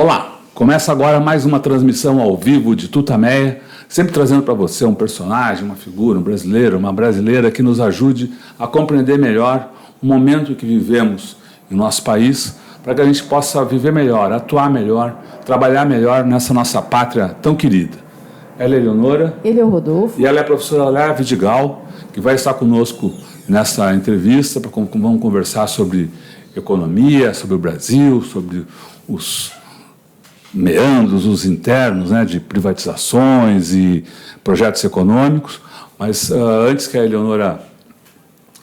Olá, começa agora mais uma transmissão ao vivo de Tutameia, sempre trazendo para você um personagem, uma figura, um brasileiro, uma brasileira que nos ajude a compreender melhor o momento que vivemos em nosso país, para que a gente possa viver melhor, atuar melhor, trabalhar melhor nessa nossa pátria tão querida. Ela é Eleonora. Ele é o Rodolfo. E ela é a professora Léa Vidigal, que vai estar conosco nessa entrevista, vamos conversar sobre economia, sobre o Brasil, sobre os meandros, os internos, né, de privatizações e projetos econômicos. Mas antes que a Eleonora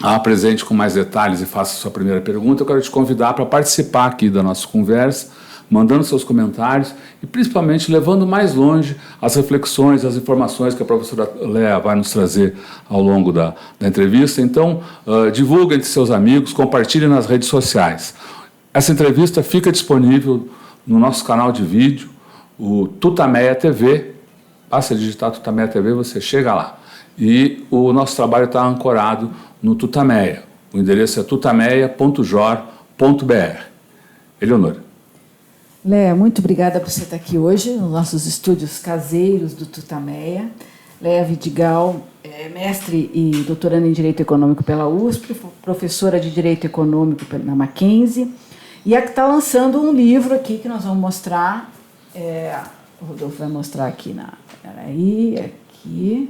a apresente com mais detalhes e faça a sua primeira pergunta, eu quero te convidar para participar aqui da nossa conversa, mandando seus comentários e, principalmente, levando mais longe as reflexões, as informações que a professora Léa vai nos trazer ao longo da entrevista. Então, divulgue entre seus amigos, compartilhe nas redes sociais. Essa entrevista fica disponível no nosso canal de vídeo, o Tutameia TV. Basta digitar Tutameia TV, você chega lá. E o nosso trabalho está ancorado no Tutameia. O endereço é tutameia.jor.br. Eleonora. Léa, muito obrigada por você estar aqui hoje, nos nossos estúdios caseiros do Tutameia. Léa Vidigal é mestre e doutoranda em Direito Econômico pela USP, professora de Direito Econômico na Mackenzie, e é que está lançando um livro aqui que nós vamos mostrar. O Rodolfo vai mostrar aqui Peraí, aqui.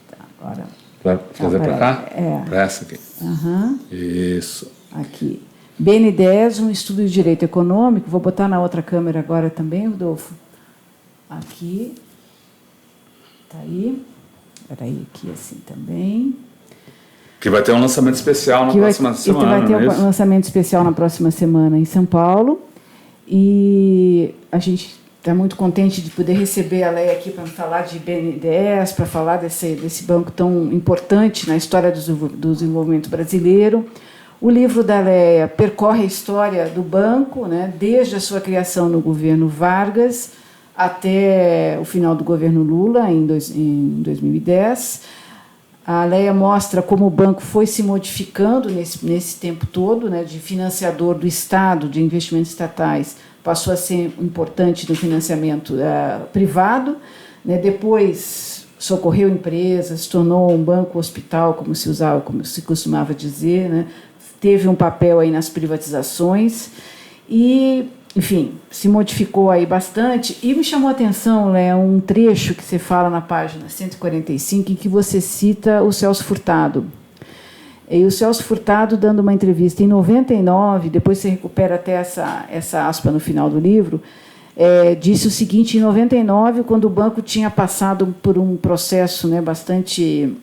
Tá, agora. Vai trazer para cá? Para essa aqui. Uhum. Isso. Aqui. BN10, um estudo de direito econômico. Vou botar na outra câmera agora também, Rodolfo. Aqui. Está aí. Peraí, aqui assim também. Que vai ter um lançamento especial na próxima semana. Vai ter um lançamento especial na próxima semana em São Paulo. E a gente está muito contente de poder receber a Léa aqui para falar de BNDES, para falar desse banco tão importante na história do desenvolvimento brasileiro. O livro da Léa percorre a história do banco, né, desde a sua criação no governo Vargas até o final do governo Lula, em 2010. A Léa mostra como o banco foi se modificando nesse tempo todo, né, de financiador do Estado, de investimentos estatais, passou a ser importante no financiamento privado, né, depois socorreu empresas, se tornou um banco hospital, como se costumava dizer, né, teve um papel aí nas privatizações e, enfim, se modificou aí bastante. E me chamou a atenção, Léa, um trecho que você fala na página 145, em que você cita o Celso Furtado. E o Celso Furtado, dando uma entrevista em 99, depois você recupera até essa aspa no final do livro, disse o seguinte: em 99, quando o banco tinha passado por um processo, né, bastante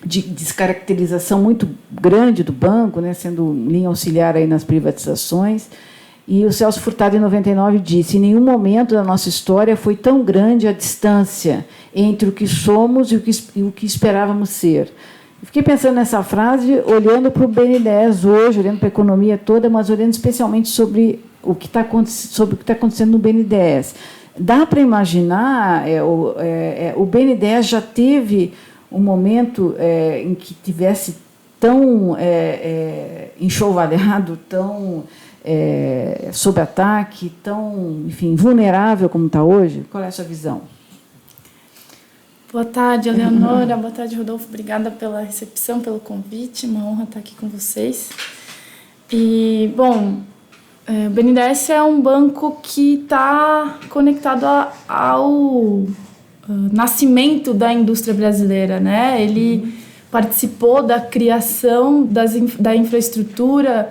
de descaracterização muito grande do banco, né, sendo linha auxiliar aí nas privatizações, e o Celso Furtado, em 99, disse: em nenhum momento da nossa história foi tão grande a distância entre o que somos e o que esperávamos ser. Eu fiquei pensando nessa frase, olhando para o BNDES hoje, olhando para a economia toda, mas olhando especialmente sobre o que está acontecendo no BNDES. Dá para imaginar, o BNDES já teve um momento em que tivesse tão enxovalhado, tão sob ataque, tão, enfim, vulnerável como está hoje? Qual é a sua visão? Boa tarde, Eleonora. Boa tarde, Rodolfo. Obrigada pela recepção, pelo convite. Uma honra estar aqui com vocês. E, bom, o BNDES é um banco que está conectado ao nascimento da indústria brasileira, né? Ele participou da criação da infraestrutura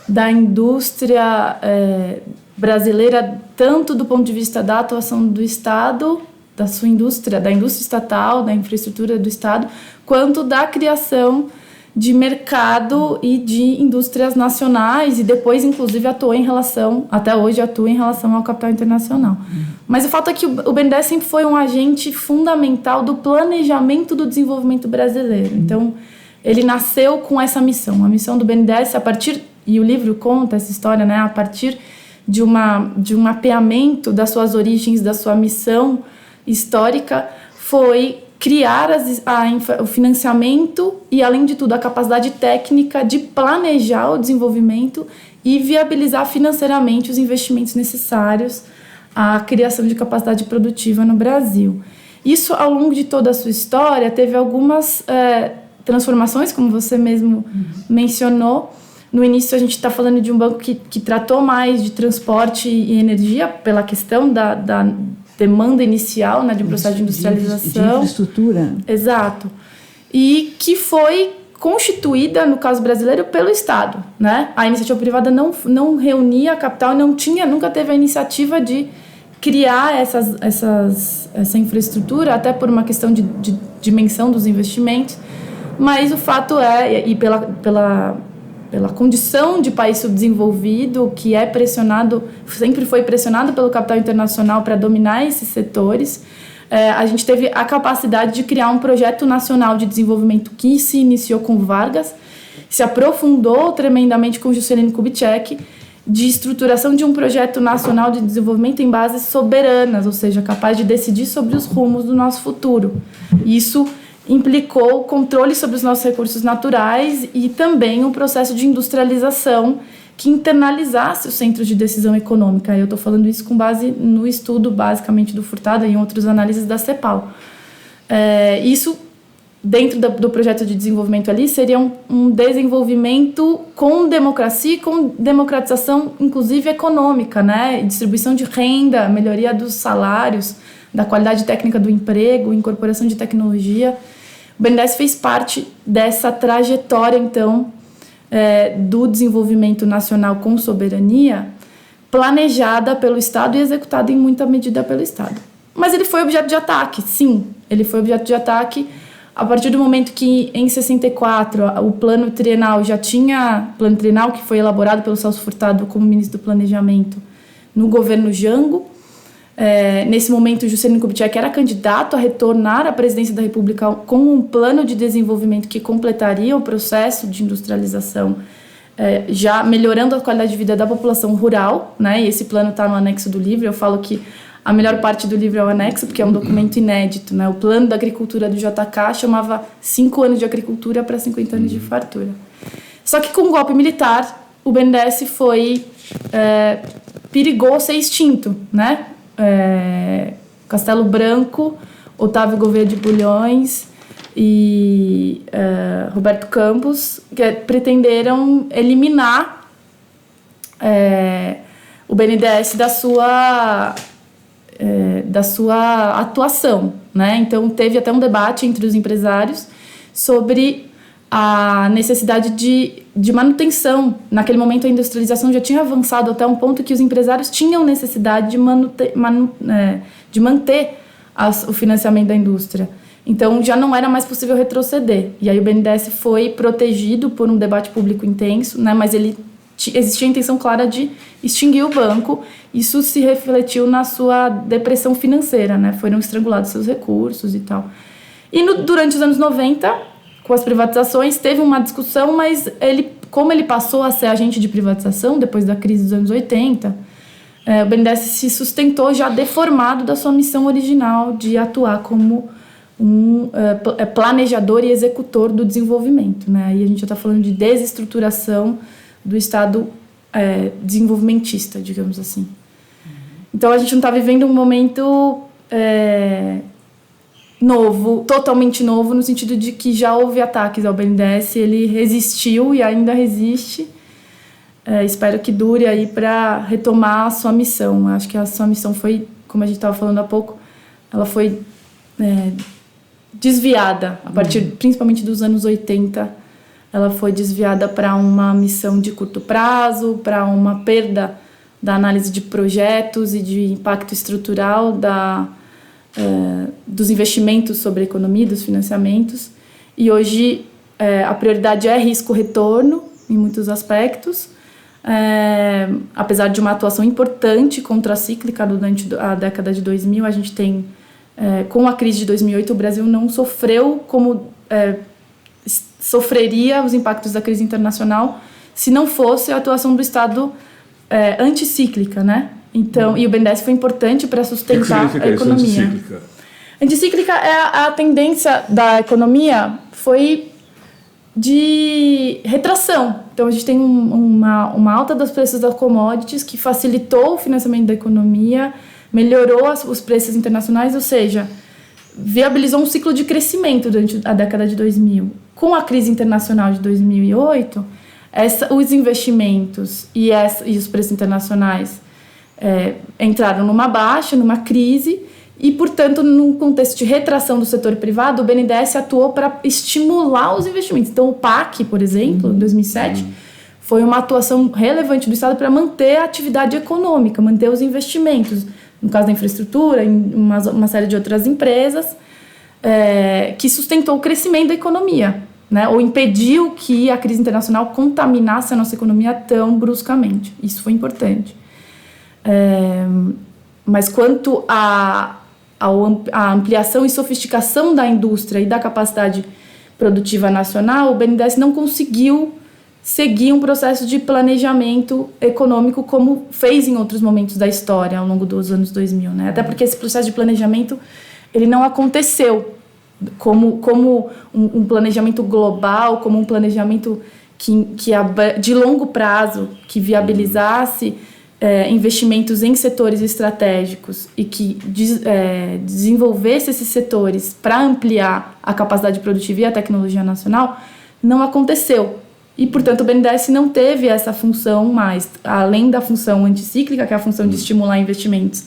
da indústria brasileira, tanto do ponto de vista da atuação do Estado, da sua indústria, da indústria estatal, da infraestrutura do Estado, quanto da criação de mercado e de indústrias nacionais, e depois, inclusive, até hoje atua em relação ao capital internacional. Mas o fato é que o BNDES sempre foi um agente fundamental do planejamento do desenvolvimento brasileiro. Então, ele nasceu com essa missão. A missão do BNDES, e o livro conta essa história, né, a partir de um mapeamento das suas origens, da sua missão histórica, foi criar o financiamento e, além de tudo, a capacidade técnica de planejar o desenvolvimento e viabilizar financeiramente os investimentos necessários à criação de capacidade produtiva no Brasil. Isso, ao longo de toda a sua história, teve algumas transformações, como você mesmo mencionou. No início, a gente está falando de um banco que tratou mais de transporte e energia pela questão da demanda inicial, né, de um processo de industrialização. De infraestrutura. Exato. E que foi constituída, no caso brasileiro, pelo Estado, né? A iniciativa privada não reunia capital, nunca teve a iniciativa de criar essa infraestrutura, até por uma questão de dimensão dos investimentos. Mas o fato e pela condição de país subdesenvolvido, que sempre foi pressionado pelo capital internacional para dominar esses setores, a gente teve a capacidade de criar um projeto nacional de desenvolvimento que se iniciou com Vargas, se aprofundou tremendamente com Juscelino Kubitschek, de estruturação de um projeto nacional de desenvolvimento em bases soberanas, ou seja, capaz de decidir sobre os rumos do nosso futuro. Isso implicou o controle sobre os nossos recursos naturais e também um processo de industrialização que internalizasse os centros de decisão econômica. Eu estou falando isso com base no estudo, basicamente, do Furtado e em outras análises da CEPAL. Isso, dentro do projeto de desenvolvimento ali, seria um desenvolvimento com democracia e com democratização, inclusive, econômica, né? Distribuição de renda, melhoria dos salários, da qualidade técnica do emprego, incorporação de tecnologia. O BNDES fez parte dessa trajetória, então, do desenvolvimento nacional com soberania, planejada pelo Estado e executada em muita medida pelo Estado. Mas ele foi objeto de ataque, sim. Ele foi objeto de ataque a partir do momento que, em 64, o plano trienal plano trienal que foi elaborado pelo Celso Furtado como ministro do Planejamento no governo Jango. Nesse momento, Juscelino Kubitschek era candidato a retornar à presidência da República com um plano de desenvolvimento que completaria o processo de industrialização, já melhorando a qualidade de vida da população rural, né? E esse plano está no anexo do livro. Eu falo que a melhor parte do livro é o anexo, porque é um documento inédito, né? O plano da agricultura do JK chamava 5 anos de agricultura para 50 anos de fartura. Só que com o golpe militar, o BNDES perigou ser extinto, né? Castelo Branco, Otávio Gouveia de Bulhões e Roberto Campos, que pretenderam eliminar o BNDES da sua atuação, né? Então teve até um debate entre os empresários sobre a necessidade de manutenção. Naquele momento a industrialização já tinha avançado até um ponto que os empresários tinham necessidade de manter o financiamento da indústria. Então já não era mais possível retroceder. E aí o BNDES foi protegido por um debate público intenso, né? Mas existia a intenção clara de extinguir o banco. Isso se refletiu na sua depressão financeira, né? Foram estrangulados seus recursos e tal. E durante os anos 90, com as privatizações, teve uma discussão, mas como ele passou a ser agente de privatização depois da crise dos anos 80, o BNDES se sustentou já deformado da sua missão original de atuar como um planejador e executor do desenvolvimento, né? Aí a gente já está falando de desestruturação do Estado desenvolvimentista, digamos assim. Então a gente não está vivendo um momento novo, totalmente novo, no sentido de que já houve ataques ao BNDES, ele resistiu e ainda resiste. Espero que dure aí para retomar a sua missão. Acho que a sua missão foi, como a gente estava falando há pouco, ela foi desviada, a partir principalmente dos anos 80, ela foi desviada para uma missão de curto prazo, para uma perda da análise de projetos e de impacto estrutural dos investimentos sobre a economia, dos financiamentos. E hoje a prioridade é risco-retorno, em muitos aspectos, apesar de uma atuação importante contracíclica durante a década de 2000, a gente tem, com a crise de 2008, o Brasil não sofreu como sofreria os impactos da crise internacional se não fosse a atuação do Estado anticíclica, né? Então, e o BNDES foi importante para sustentar a economia. Anticíclica é a tendência da economia foi de retração. Então, a gente tem uma alta dos preços das commodities que facilitou o financiamento da economia, melhorou os preços internacionais, ou seja, viabilizou um ciclo de crescimento durante a década de 2000. Com a crise internacional de 2008, os investimentos e os preços internacionais entraram numa baixa, numa crise, e, portanto, num contexto de retração do setor privado, o BNDES atuou para estimular os investimentos. Então, o PAC, por exemplo, em 2007, foi uma atuação relevante do Estado para manter a atividade econômica, manter os investimentos, no caso da infraestrutura, em uma série de outras empresas, que sustentou o crescimento da economia, né? Ou impediu que a crise internacional contaminasse a nossa economia tão bruscamente. Isso foi importante. Mas quanto à ampliação e sofisticação da indústria e da capacidade produtiva nacional, o BNDES não conseguiu seguir um processo de planejamento econômico como fez em outros momentos da história ao longo dos anos 2000, né? Até porque esse processo de planejamento ele não aconteceu como um planejamento global, como um planejamento de longo prazo, que viabilizasse investimentos em setores estratégicos e que desenvolvesse esses setores para ampliar a capacidade produtiva e a tecnologia nacional, não aconteceu. E, portanto, o BNDES não teve essa função mais, além da função anticíclica, que é a função de estimular investimentos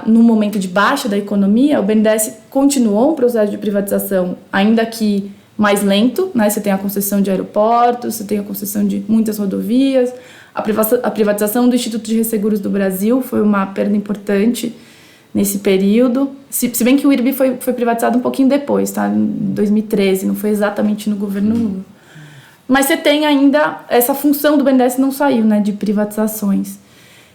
no momento de baixa da economia. O BNDES continuou um processo de privatização, ainda que mais lento, né? Você tem a concessão de aeroportos, você tem a concessão de muitas rodovias. A privatização do Instituto de Resseguros do Brasil foi uma perda importante nesse período. Se bem que o IRB foi privatizado um pouquinho depois, tá? Em 2013, não foi exatamente no governo Lula. Mas você tem ainda essa função do BNDES não saiu, né, de privatizações.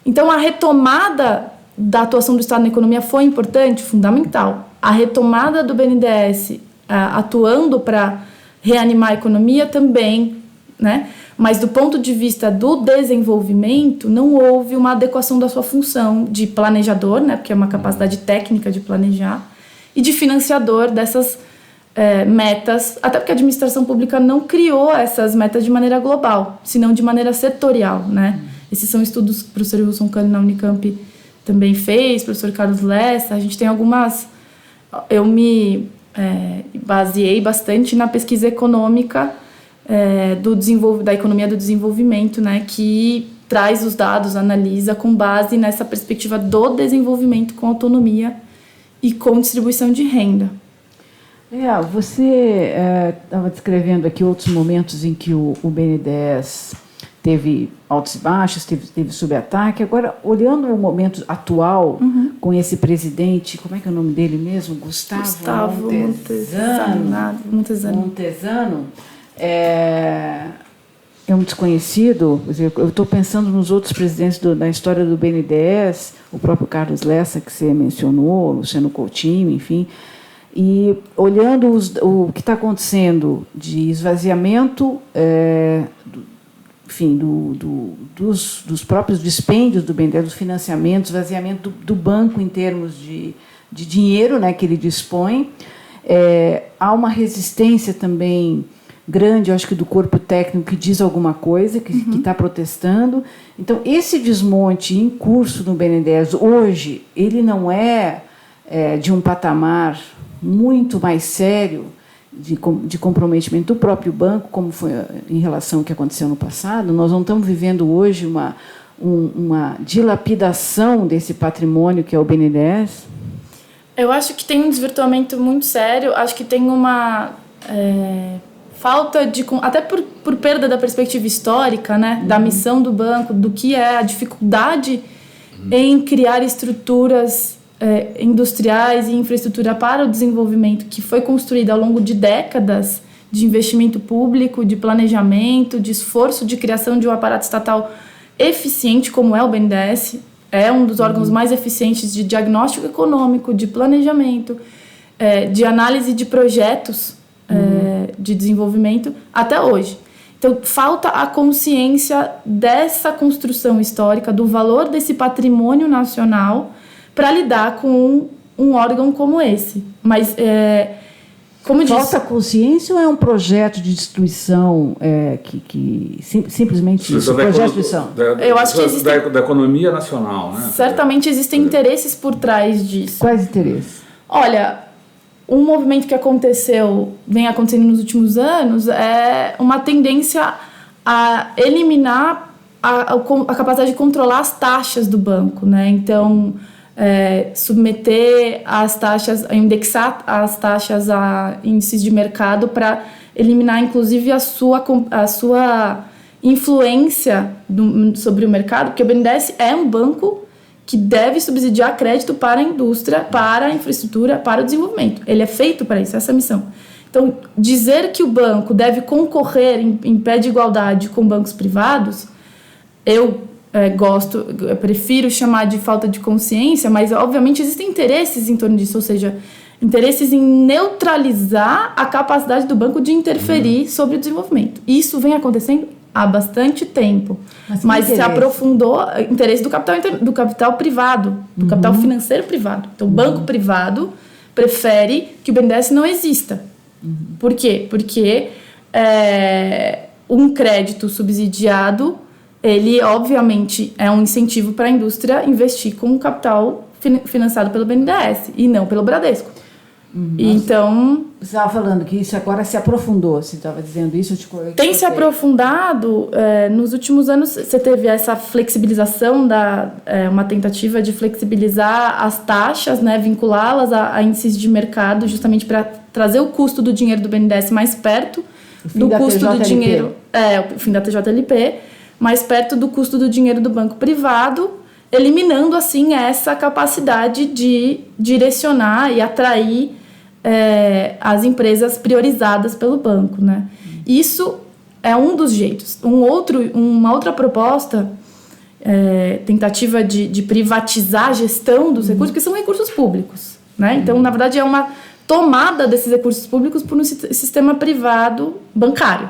Então, a retomada da atuação do Estado na economia foi importante, fundamental. A retomada do BNDES atuando para reanimar a economia também, né? Mas do ponto de vista do desenvolvimento, não houve uma adequação da sua função de planejador, né, porque é uma capacidade técnica de planejar, e de financiador dessas metas, até porque a administração pública não criou essas metas de maneira global, senão de maneira setorial, né? Esses são estudos que o professor Wilson Cano na Unicamp também fez, o professor Carlos Lessa. A gente tem algumas... Eu me baseei bastante na pesquisa econômica da economia do desenvolvimento, né, que traz os dados, analisa com base nessa perspectiva do desenvolvimento com autonomia e com distribuição de renda. Você estava descrevendo aqui outros momentos em que o BNDES teve altos e baixos, teve sob-ataque. Agora, olhando o momento atual, com esse presidente, como é que é o nome dele mesmo? Gustavo Montesano. É um desconhecido. Eu estou pensando nos outros presidentes da história do BNDES, o próprio Carlos Lessa, que você mencionou, Luciano Coutinho, enfim. E olhando o que está acontecendo de esvaziamento, dos próprios dispêndios do BNDES, dos financiamentos, esvaziamento do banco em termos de dinheiro, né, que ele dispõe. Há uma resistência também grande, eu acho que do corpo técnico que diz alguma coisa, que está protestando. Então, esse desmonte em curso no BNDES hoje, ele não é de um patamar muito mais sério de comprometimento do próprio banco, como foi em relação ao que aconteceu no passado. Nós não estamos vivendo hoje uma dilapidação desse patrimônio que é o BNDES? Eu acho que tem um desvirtuamento muito sério, acho que tem uma falta de... Até por perda da perspectiva histórica, né, da missão do banco, do que é a dificuldade em criar estruturas industriais e infraestrutura para o desenvolvimento, que foi construída ao longo de décadas de investimento público, de planejamento, de esforço de criação de um aparato estatal eficiente, como é o BNDES. É um dos órgãos mais eficientes de diagnóstico econômico, de planejamento, de análise de projetos de desenvolvimento até hoje. Então, falta a consciência dessa construção histórica, do valor desse patrimônio nacional, para lidar com um órgão como esse. Mas, como eu disse... Falta consciência ou é um projeto de destruição simplesmente isso? Projeto de destruição? Eu acho que existe... da economia nacional, né? Certamente existem interesses por trás disso. Quais interesses? Olha, um movimento que vem acontecendo nos últimos anos é uma tendência a eliminar a capacidade de controlar as taxas do banco, né? Então, submeter as taxas, indexar as taxas a índices de mercado para eliminar, inclusive, a sua influência sobre o mercado, porque o BNDES é um banco que deve subsidiar crédito para a indústria, para a infraestrutura, para o desenvolvimento. Ele é feito para isso, essa é a missão. Então, dizer que o banco deve concorrer em pé de igualdade com bancos privados, eu prefiro chamar de falta de consciência, mas obviamente existem interesses em torno disso, ou seja, interesses em neutralizar a capacidade do banco de interferir sobre o desenvolvimento. Isso vem acontecendo há bastante tempo, mas se aprofundou interesse do capital privado, do capital financeiro privado. Então, o banco privado prefere que o BNDES não exista. Por quê? Porque um crédito subsidiado, ele obviamente é um incentivo para a indústria investir com capital financiado pelo BNDES e não pelo Bradesco. Então... Você estava falando que isso agora se aprofundou, você estava dizendo isso? Tem se aprofundado. Nos últimos anos, você teve essa flexibilização, uma tentativa de flexibilizar as taxas, né, vinculá-las a índices de mercado, justamente para trazer o custo do dinheiro do BNDES mais perto do custo do dinheiro... o fim da TJLP, mais perto do custo do dinheiro do banco privado, eliminando, assim, essa capacidade de direcionar e atrair as empresas priorizadas pelo banco, né? Isso é um dos jeitos. Uma outra proposta, tentativa de privatizar a gestão dos recursos, que são recursos públicos, né? Então, na verdade, é uma tomada desses recursos públicos por um sistema privado bancário.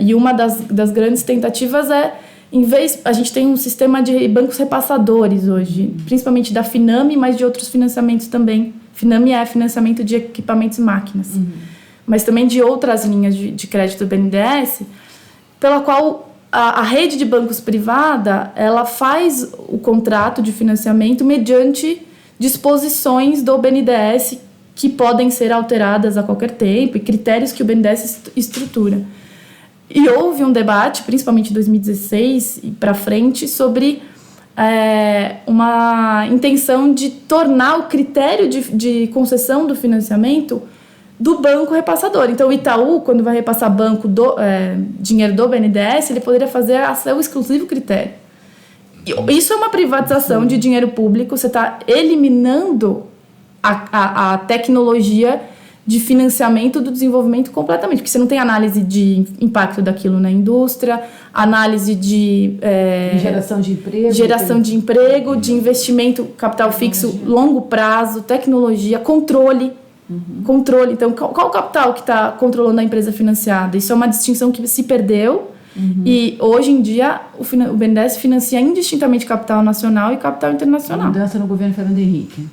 E uma das grandes tentativas a gente tem um sistema de bancos repassadores hoje, principalmente da Finame, mas de outros financiamentos também. Finame é financiamento de equipamentos e máquinas, mas também de outras linhas de crédito do BNDES, pela qual a rede de bancos privada, ela faz o contrato de financiamento mediante disposições do BNDES que podem ser alteradas a qualquer tempo e critérios que o BNDES estrutura. E houve um debate, principalmente em 2016 e para frente, sobre uma intenção de tornar o critério de concessão do financiamento do banco repassador. Então, o Itaú, quando vai repassar dinheiro do BNDES, ele poderia fazer a seu exclusivo critério. Isso é uma privatização de dinheiro público, você está eliminando a tecnologia de financiamento do desenvolvimento completamente, porque você não tem análise de impacto daquilo na indústria, análise de... Geração de emprego. De investimento, capital fixo, longo prazo, tecnologia, controle. Controle. Então, qual o capital que está controlando a empresa financiada? Isso é uma distinção que se perdeu e, hoje em dia, o BNDES financia indistintamente capital nacional e capital internacional. A mudança no governo Fernando Henrique.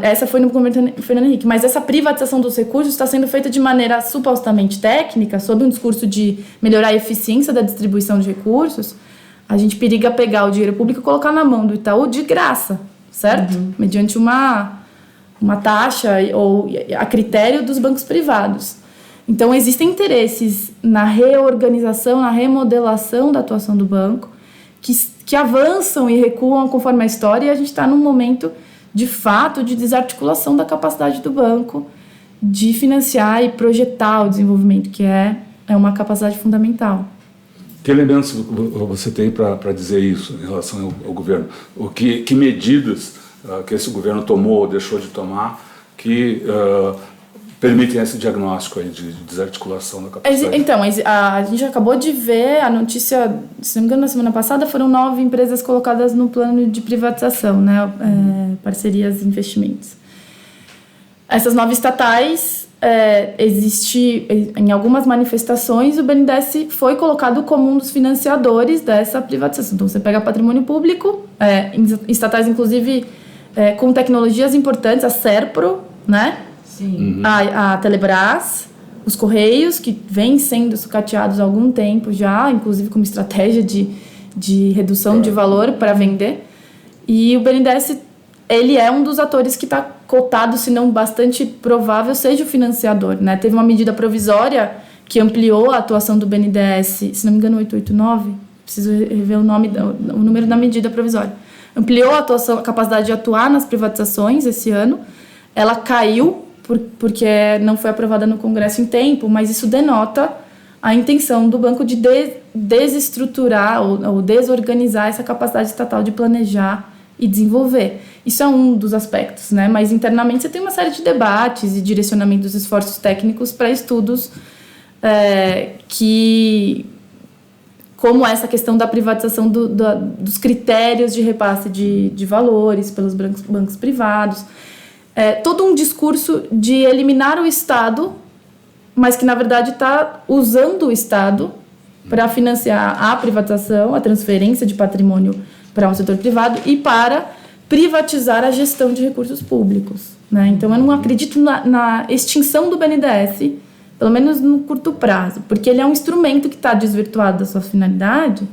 Essa foi no governo Fernando Henrique, mas essa privatização dos recursos está sendo feita de maneira supostamente técnica, sob um discurso de melhorar a eficiência da distribuição de recursos. A gente periga pegar o dinheiro público e colocar na mão do Itaú de graça, certo? Mediante uma taxa ou a critério dos bancos privados. Então, existem interesses na reorganização, na remodelação da atuação do banco, que avançam e recuam conforme a história, e a gente está num momento, de fato, de desarticulação da capacidade do banco de financiar e projetar o desenvolvimento, que é uma capacidade fundamental. Que elementos você tem para dizer isso em relação ao governo? Que medidas que esse governo tomou ou deixou de tomar que permitem esse diagnóstico aí de desarticulação da capacidade? Então, a gente acabou de ver a notícia, se não me engano, na semana passada, foram 9 empresas colocadas no plano de privatização, né? Parcerias e investimentos. Essas 9 estatais, existe em algumas manifestações, o BNDES foi colocado como um dos financiadores dessa privatização. Então, você pega patrimônio público, estatais, inclusive, com tecnologias importantes, a Serpro, né? Sim. A Telebrás, os Correios, que vêm sendo sucateados há algum tempo já, inclusive como estratégia de redução de valor para vender. E o BNDES, ele é um dos atores que está cotado, se não bastante provável, seja o financiador, né? Teve uma medida provisória que ampliou a atuação do BNDES, se não me engano, 889, preciso rever o número da medida provisória. Ampliou a capacidade de atuar nas privatizações esse ano. Ela caiu porque não foi aprovada no Congresso em tempo, mas isso denota a intenção do banco de desestruturar ou desorganizar essa capacidade estatal de planejar e desenvolver. Isso é um dos aspectos, né? Mas internamente você tem uma série de debates e direcionamento dos esforços técnicos para estudos como essa questão da privatização dos critérios de repasse de valores pelos bancos privados. Todo um discurso de eliminar o Estado, mas que, na verdade, está usando o Estado para financiar a privatização, a transferência de patrimônio para um setor privado e para privatizar a gestão de recursos públicos, né? Então, eu não acredito na extinção do BNDES, pelo menos no curto prazo, porque ele é um instrumento que está desvirtuado da sua finalidade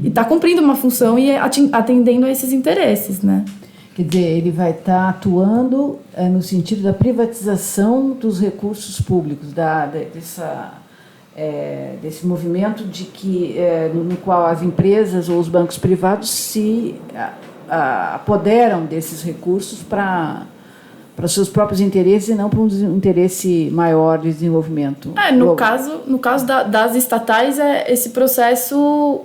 e está cumprindo uma função e atendendo a esses interesses, né? Quer dizer, ele vai estar atuando no sentido da privatização dos recursos públicos, desse movimento de no qual as empresas ou os bancos privados se apoderam desses recursos para seus próprios interesses e não para um interesse maior de desenvolvimento. No caso das estatais, esse processo,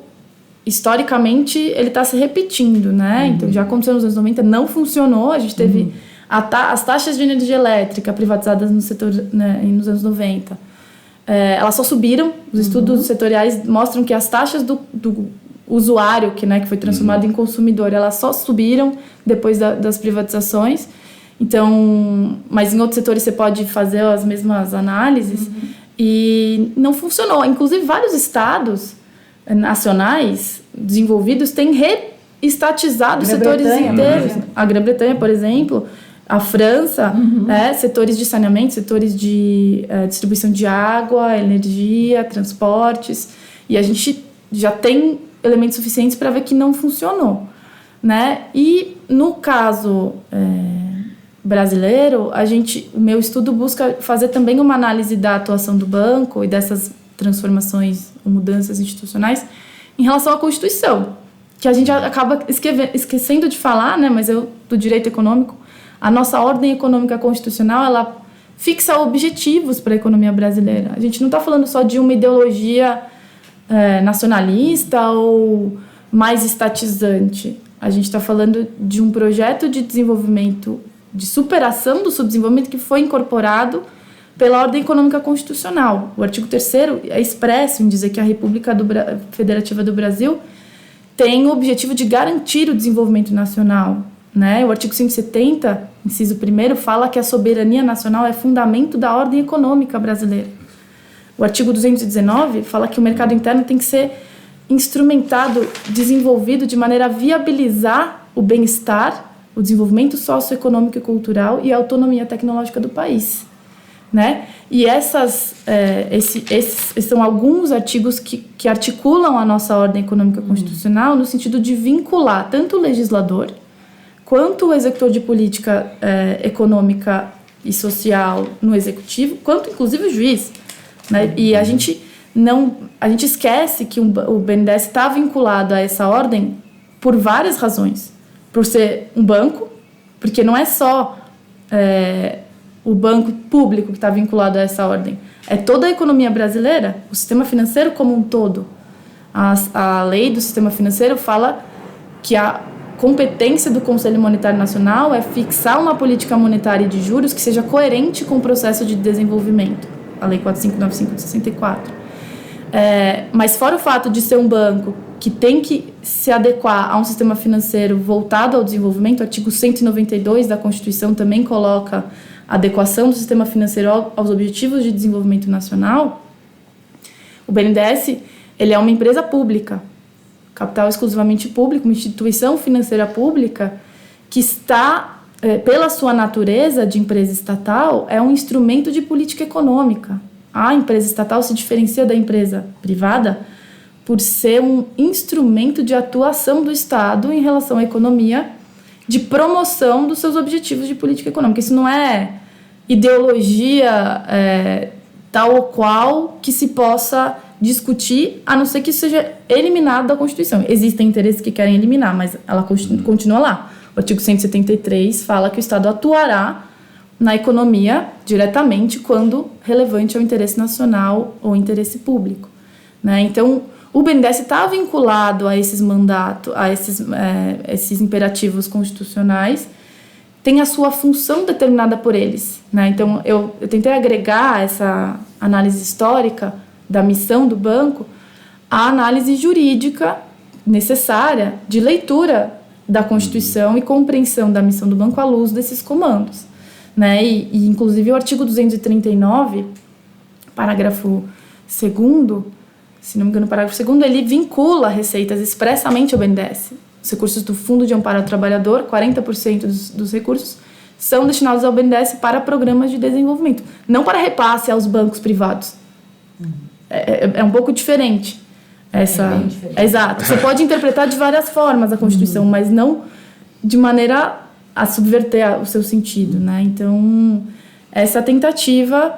historicamente, ele está se repetindo, né? Então, já aconteceu nos anos 90, não funcionou. A gente teve as taxas de energia elétrica privatizadas no setor, né, nos anos 90. Elas só subiram. Os estudos setoriais mostram que as taxas do usuário, que foi transformado em consumidor, elas só subiram depois das privatizações. Então, mas em outros setores você pode fazer as mesmas análises e não funcionou. Inclusive, vários estados nacionais desenvolvidos têm reestatizado setores inteiros. A Grã-Bretanha, por exemplo, a França, setores de saneamento, setores de distribuição de água, energia, transportes, e a gente já tem elementos suficientes para ver que não funcionou, né? E no caso brasileiro, o meu estudo busca fazer também uma análise da atuação do banco e dessas transformações ou mudanças institucionais em relação à Constituição, que a gente acaba esquecendo de falar, né? Mas do direito econômico, a nossa ordem econômica constitucional, ela fixa objetivos para a economia brasileira. A gente não está falando só de uma ideologia nacionalista ou mais estatizante. A gente está falando de um projeto de desenvolvimento, de superação do subdesenvolvimento que foi incorporado pela ordem econômica constitucional. O artigo 3º é expresso em dizer que a República Federativa do Brasil tem o objetivo de garantir o desenvolvimento nacional, né? O artigo 170, inciso 1º, fala que a soberania nacional é fundamento da ordem econômica brasileira. O artigo 219 fala que o mercado interno tem que ser instrumentado, desenvolvido de maneira a viabilizar o bem-estar, o desenvolvimento socioeconômico e cultural e a autonomia tecnológica do país, né? E esses são alguns artigos que articulam a nossa ordem econômica constitucional no sentido de vincular tanto o legislador quanto o executor de política econômica e social no executivo, quanto inclusive o juiz, né? E a gente esquece que o BNDES está vinculado a essa ordem por várias razões. Por ser um banco, porque não é só o banco público que está vinculado a essa ordem, é toda a economia brasileira, o sistema financeiro como um todo. A lei do sistema financeiro fala que a competência do Conselho Monetário Nacional é fixar uma política monetária de juros que seja coerente com o processo de desenvolvimento, a Lei 4595 de 64. Mas fora o fato de ser um banco que tem que se adequar a um sistema financeiro voltado ao desenvolvimento, o artigo 192 da Constituição também coloca a adequação do sistema financeiro aos objetivos de desenvolvimento nacional. O BNDES, ele é uma empresa pública, capital exclusivamente público, uma instituição financeira pública que está, pela sua natureza de empresa estatal, é um instrumento de política econômica. A empresa estatal se diferencia da empresa privada por ser um instrumento de atuação do Estado em relação à economia, de promoção dos seus objetivos de política econômica. Isso não é ideologia tal ou qual que se possa discutir, a não ser que isso seja eliminado da Constituição. Existem interesses que querem eliminar, mas ela continua lá. O artigo 173 fala que o Estado atuará na economia diretamente quando relevante ao interesse nacional ou interesse público, né? Então, o BNDES está vinculado a esses mandatos, a esses imperativos constitucionais, tem a sua função determinada por eles, né? Então, eu tentei agregar essa análise histórica da missão do banco à análise jurídica necessária de leitura da Constituição e compreensão da missão do banco à luz desses comandos, né? E inclusive, o artigo 239, parágrafo 2º, se não me engano, o parágrafo 2º, ele vincula receitas expressamente ao BNDES. Os recursos do Fundo de Amparo ao Trabalhador, 40% dos recursos, são destinados ao BNDES para programas de desenvolvimento, não para repasse aos bancos privados. É um pouco diferente. Bem diferente. Exato. Você pode interpretar de várias formas a Constituição, mas não de maneira a subverter o seu sentido, né? Então, essa tentativa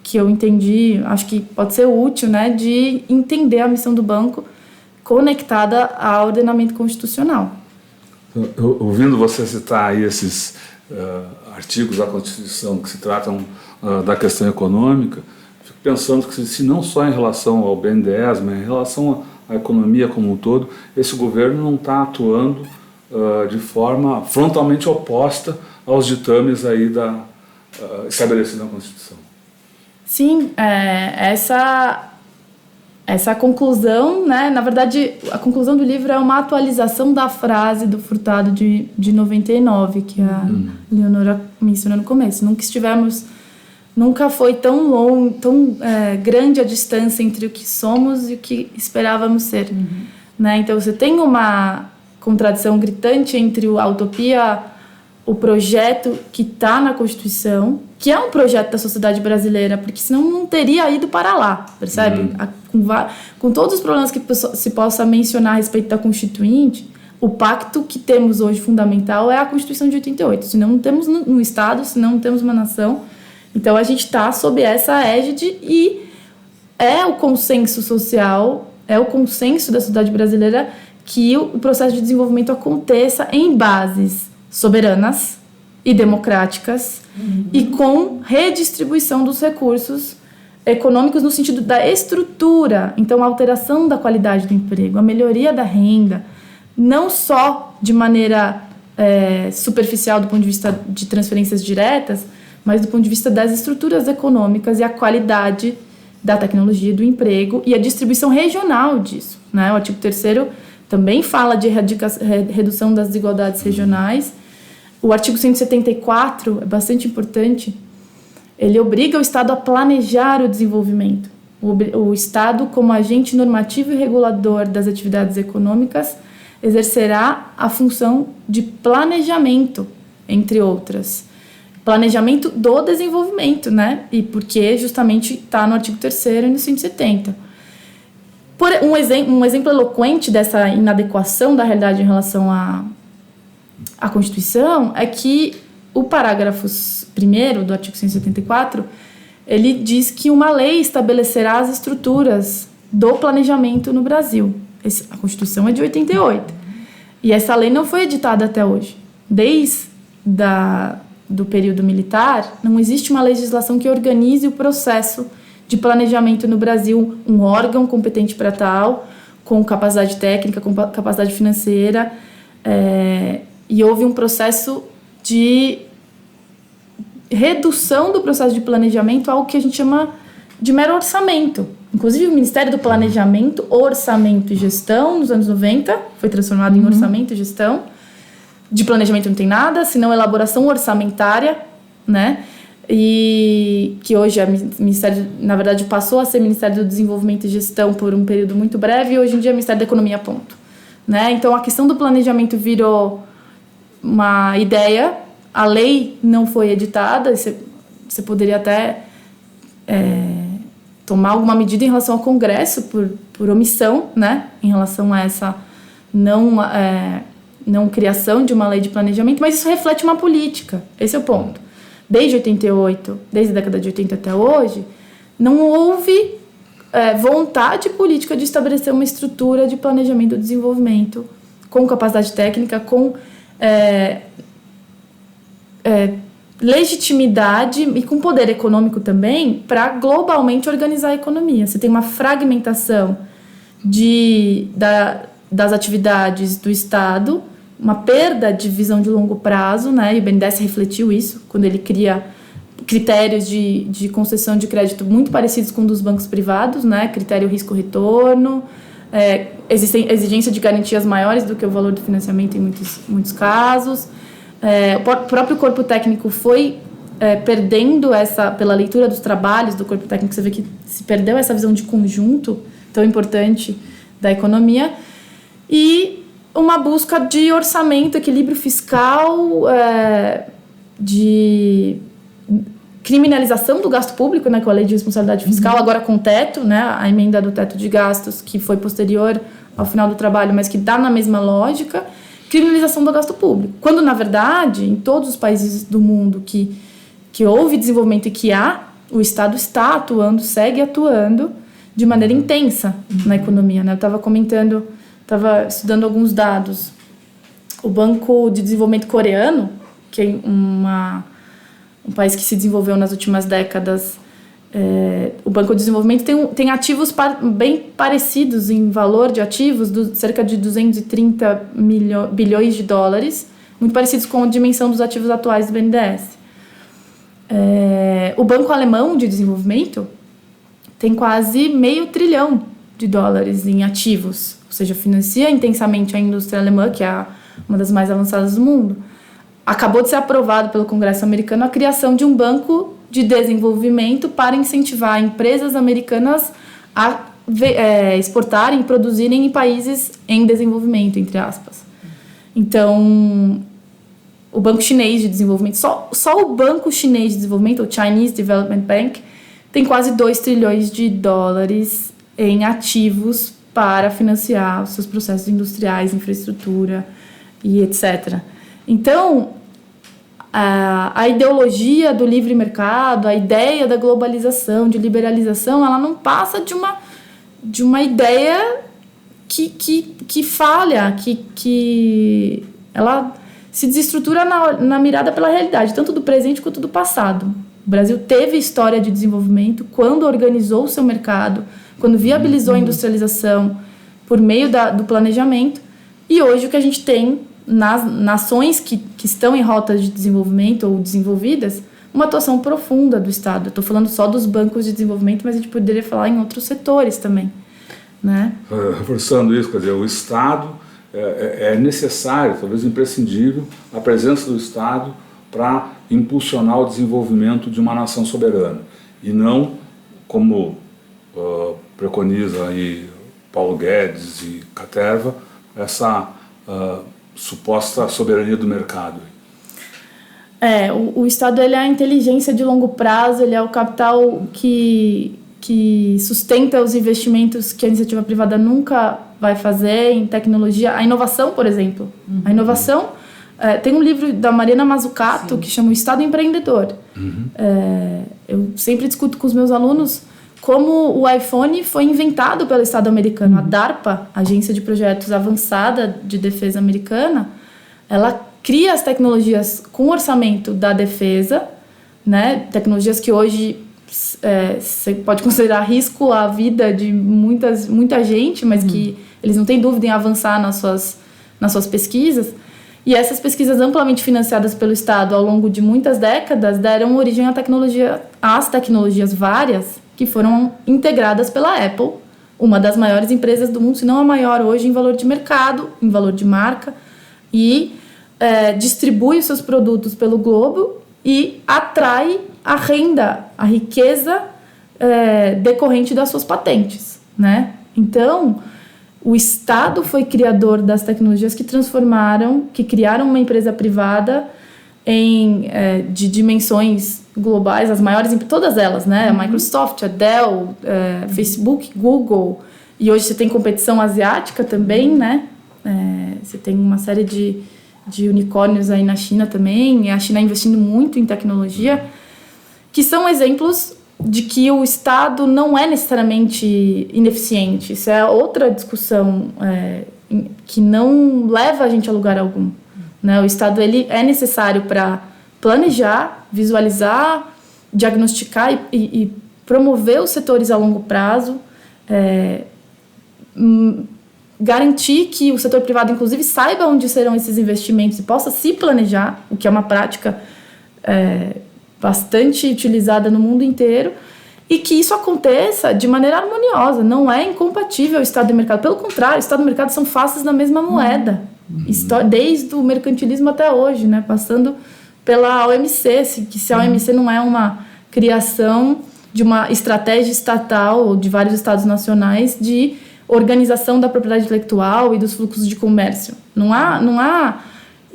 que eu entendi, acho que pode ser útil, né, de entender a missão do banco conectada ao ordenamento constitucional. Ouvindo você citar aí esses artigos da Constituição que se tratam da questão econômica, fico pensando que se não só em relação ao BNDES, mas em relação à economia como um todo, esse governo não está atuando de forma frontalmente oposta aos ditames aí estabelecidos na Constituição. Sim, essa conclusão, né? Na verdade, a conclusão do livro é uma atualização da frase do Furtado de 99, que a Leonora mencionou no começo. Nunca foi tão grande a distância entre o que somos e o que esperávamos ser. Né? Então, você tem uma contradição gritante entre a utopia, o projeto que está na Constituição, que é um projeto da sociedade brasileira, porque senão não teria ido para lá, percebe? Com todos os problemas que se possa mencionar a respeito da Constituinte, o pacto que temos hoje fundamental é a Constituição de 88. Senão não temos um Estado, senão não temos uma nação. Então, a gente está sob essa égide e é o consenso social, é o consenso da sociedade brasileira que o processo de desenvolvimento aconteça em bases soberanas e democráticas e com redistribuição dos recursos econômicos no sentido da estrutura. Então, a alteração da qualidade do emprego, a melhoria da renda, não só de maneira superficial do ponto de vista de transferências diretas, mas do ponto de vista das estruturas econômicas e a qualidade da tecnologia, do emprego e a distribuição regional disso, né? O artigo 3º também fala de redução das desigualdades regionais. O artigo 174 é bastante importante. Ele obriga o Estado a planejar o desenvolvimento. O Estado, como agente normativo e regulador das atividades econômicas, exercerá a função de planejamento, entre outras. Planejamento do desenvolvimento, né? E porque justamente está no artigo 3º e no 170. Um exemplo eloquente dessa inadequação da realidade em relação à Constituição é que o parágrafo 1º do artigo 174, ele diz que uma lei estabelecerá as estruturas do planejamento no Brasil. A Constituição é de 88. E essa lei não foi editada até hoje. Desde do período militar, não existe uma legislação que organize o processo de planejamento no Brasil, um órgão competente para tal, com capacidade técnica, com capacidade financeira, e houve um processo de redução do processo de planejamento ao que a gente chama de mero orçamento. Inclusive, o Ministério do Planejamento, Orçamento e Gestão, nos anos 90, foi transformado em Orçamento e Gestão. De planejamento não tem nada, senão elaboração orçamentária, né? E que hoje Ministério, na verdade, passou a ser Ministério do Desenvolvimento e Gestão por um período muito breve, e hoje em dia é Ministério da Economia, ponto. Né? Então, a questão do planejamento virou uma ideia, a lei não foi editada, você poderia até tomar alguma medida em relação ao Congresso por omissão, né, em relação a essa não criação de uma lei de planejamento, mas isso reflete uma política, esse é o ponto. Desde 88, desde a década de 80 até hoje, não houve vontade política de estabelecer uma estrutura de planejamento e desenvolvimento com capacidade técnica, com legitimidade e com poder econômico também para globalmente organizar a economia. Você tem uma fragmentação das atividades do Estado, uma perda de visão de longo prazo, né? E o BNDES refletiu isso quando ele cria critérios de concessão de crédito muito parecidos com dos bancos privados, né? Critério risco-retorno, existem exigência de garantias maiores do que o valor do financiamento em muitos casos. O próprio corpo técnico foi perdendo pela leitura dos trabalhos do corpo técnico, você vê que se perdeu essa visão de conjunto tão importante da economia, e uma busca de orçamento, equilíbrio fiscal, de criminalização do gasto público, né, com a lei de responsabilidade fiscal, agora com teto, né, a emenda do teto de gastos, que foi posterior ao final do trabalho, mas que dá na mesma lógica, criminalização do gasto público. Quando, na verdade, em todos os países do mundo que houve desenvolvimento e que o Estado está atuando, segue atuando de maneira intensa na economia, né? Eu estava estudando alguns dados. O Banco de Desenvolvimento Coreano, que é um país que se desenvolveu nas últimas décadas, o Banco de Desenvolvimento tem ativos bem parecidos em valor de ativos, cerca de 230 bilhões de dólares, muito parecidos com a dimensão dos ativos atuais do BNDES. O Banco Alemão de Desenvolvimento tem quase $500 bilhão em ativos, ou seja, financia intensamente a indústria alemã, que é uma das mais avançadas do mundo. Acabou de ser aprovado pelo Congresso americano a criação de um banco de desenvolvimento para incentivar empresas americanas a exportarem e produzirem em países em desenvolvimento, entre aspas. Então, o Banco Chinês de Desenvolvimento, só o Banco Chinês de Desenvolvimento, o Chinese Development Bank, tem quase $2 trilhões em ativos para financiar os seus processos industriais, infraestrutura e etc. Então, a ideologia do livre mercado, a ideia da globalização, de liberalização, ela não passa de uma ideia que falha, que ela se desestrutura na mirada pela realidade, tanto do presente quanto do passado. O Brasil teve história de desenvolvimento quando organizou o seu mercado, quando viabilizou a industrialização por meio do planejamento, e hoje o que a gente tem nas nações que estão em rotas de desenvolvimento ou desenvolvidas, uma atuação profunda do Estado. Eu estou falando só dos bancos de desenvolvimento, mas a gente poderia falar em outros setores também, né? Reforçando isso, quer dizer, o Estado é necessário, talvez imprescindível, a presença do Estado para impulsionar o desenvolvimento de uma nação soberana, e não, como preconiza aí Paulo Guedes e Caterva, essa suposta soberania do mercado. O Estado, ele é a inteligência de longo prazo, ele é o capital que sustenta os investimentos que a iniciativa privada nunca vai fazer em tecnologia. A inovação, por exemplo. A inovação, tem um livro da Mariana Mazzucato que chama O Estado Empreendedor. Eu sempre discuto com os meus alunos como o iPhone foi inventado pelo Estado americano. A DARPA, Agência de Projetos Avançada de Defesa Americana, ela cria as tecnologias com orçamento da defesa, né? Tecnologias que hoje você pode considerar risco à vida de muita gente, mas que eles não têm dúvida em avançar nas suas pesquisas. E essas pesquisas amplamente financiadas pelo Estado ao longo de muitas décadas deram origem às tecnologias várias que foram integradas pela Apple, uma das maiores empresas do mundo, se não a maior hoje em valor de mercado, em valor de marca, e distribui os seus produtos pelo globo e atrai a renda, a riqueza decorrente das suas patentes, né? Então, O Estado foi criador das tecnologias que criaram uma empresa privada de dimensões globais, as maiores, todas elas, né? A Microsoft, a Dell, Facebook, Google, e hoje você tem competição asiática também, né? Você tem uma série de unicórnios aí na China também, e a China investindo muito em tecnologia, que são exemplos de que o Estado não é necessariamente ineficiente. Isso é outra discussão que não leva a gente a lugar algum, né? O Estado ele é necessário para planejar, visualizar, diagnosticar e promover os setores a longo prazo, garantir que o setor privado, inclusive, saiba onde serão esses investimentos e possa se planejar, o que é uma prática bastante utilizada no mundo inteiro, e que isso aconteça de maneira harmoniosa. Não é incompatível o Estado e o mercado. Pelo contrário, o Estado e o mercado são faces da mesma moeda, desde o mercantilismo até hoje, né? Passando pela OMC, que se a OMC não é uma criação de uma estratégia estatal ou de vários estados nacionais de organização da propriedade intelectual e dos fluxos de comércio. Não há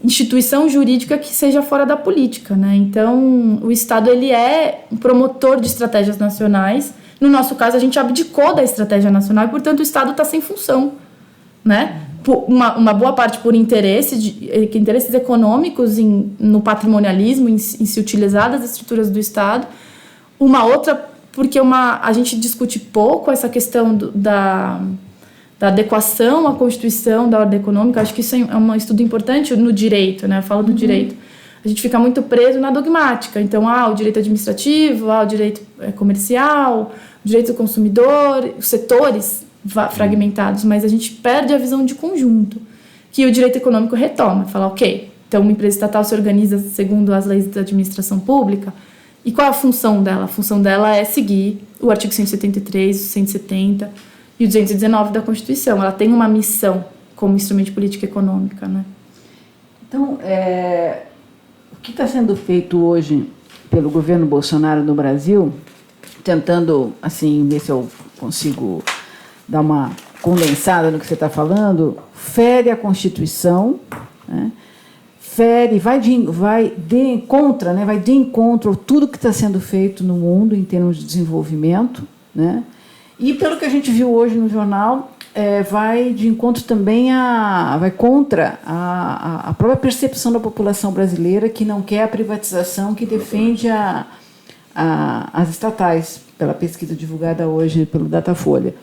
instituição jurídica que seja fora da política, né? Então, o Estado ele é um promotor de estratégias nacionais. No nosso caso, a gente abdicou da estratégia nacional e, portanto, o Estado está sem função, né? Uma boa parte por interesses econômicos no patrimonialismo, em se utilizar das estruturas do Estado. Uma outra, porque a gente discute pouco essa questão da adequação à Constituição, da ordem econômica. Acho que isso é um estudo importante no direito, né? Eu falo do direito. A gente fica muito preso na dogmática. Então, o direito administrativo, o direito comercial, o direito do consumidor, os setores fragmentados, mas a gente perde a visão de conjunto, que o direito econômico retoma. Fala, ok, então uma empresa estatal se organiza segundo as leis da administração pública. E qual é a função dela? A função dela é seguir o artigo 173, o 170 e o 219 da Constituição. Ela tem uma missão como instrumento de política econômica, né? Então, o que está sendo feito hoje pelo governo Bolsonaro no Brasil, tentando, assim, ver se eu consigo dar uma condensada no que você está falando, fere a Constituição, né? Vai de encontro a tudo que está sendo feito no mundo em termos de desenvolvimento, né? E, pelo que a gente viu hoje no jornal, vai de encontro também vai contra a própria percepção da população brasileira, que não quer a privatização, que defende as estatais, pela pesquisa divulgada hoje pelo Datafolha.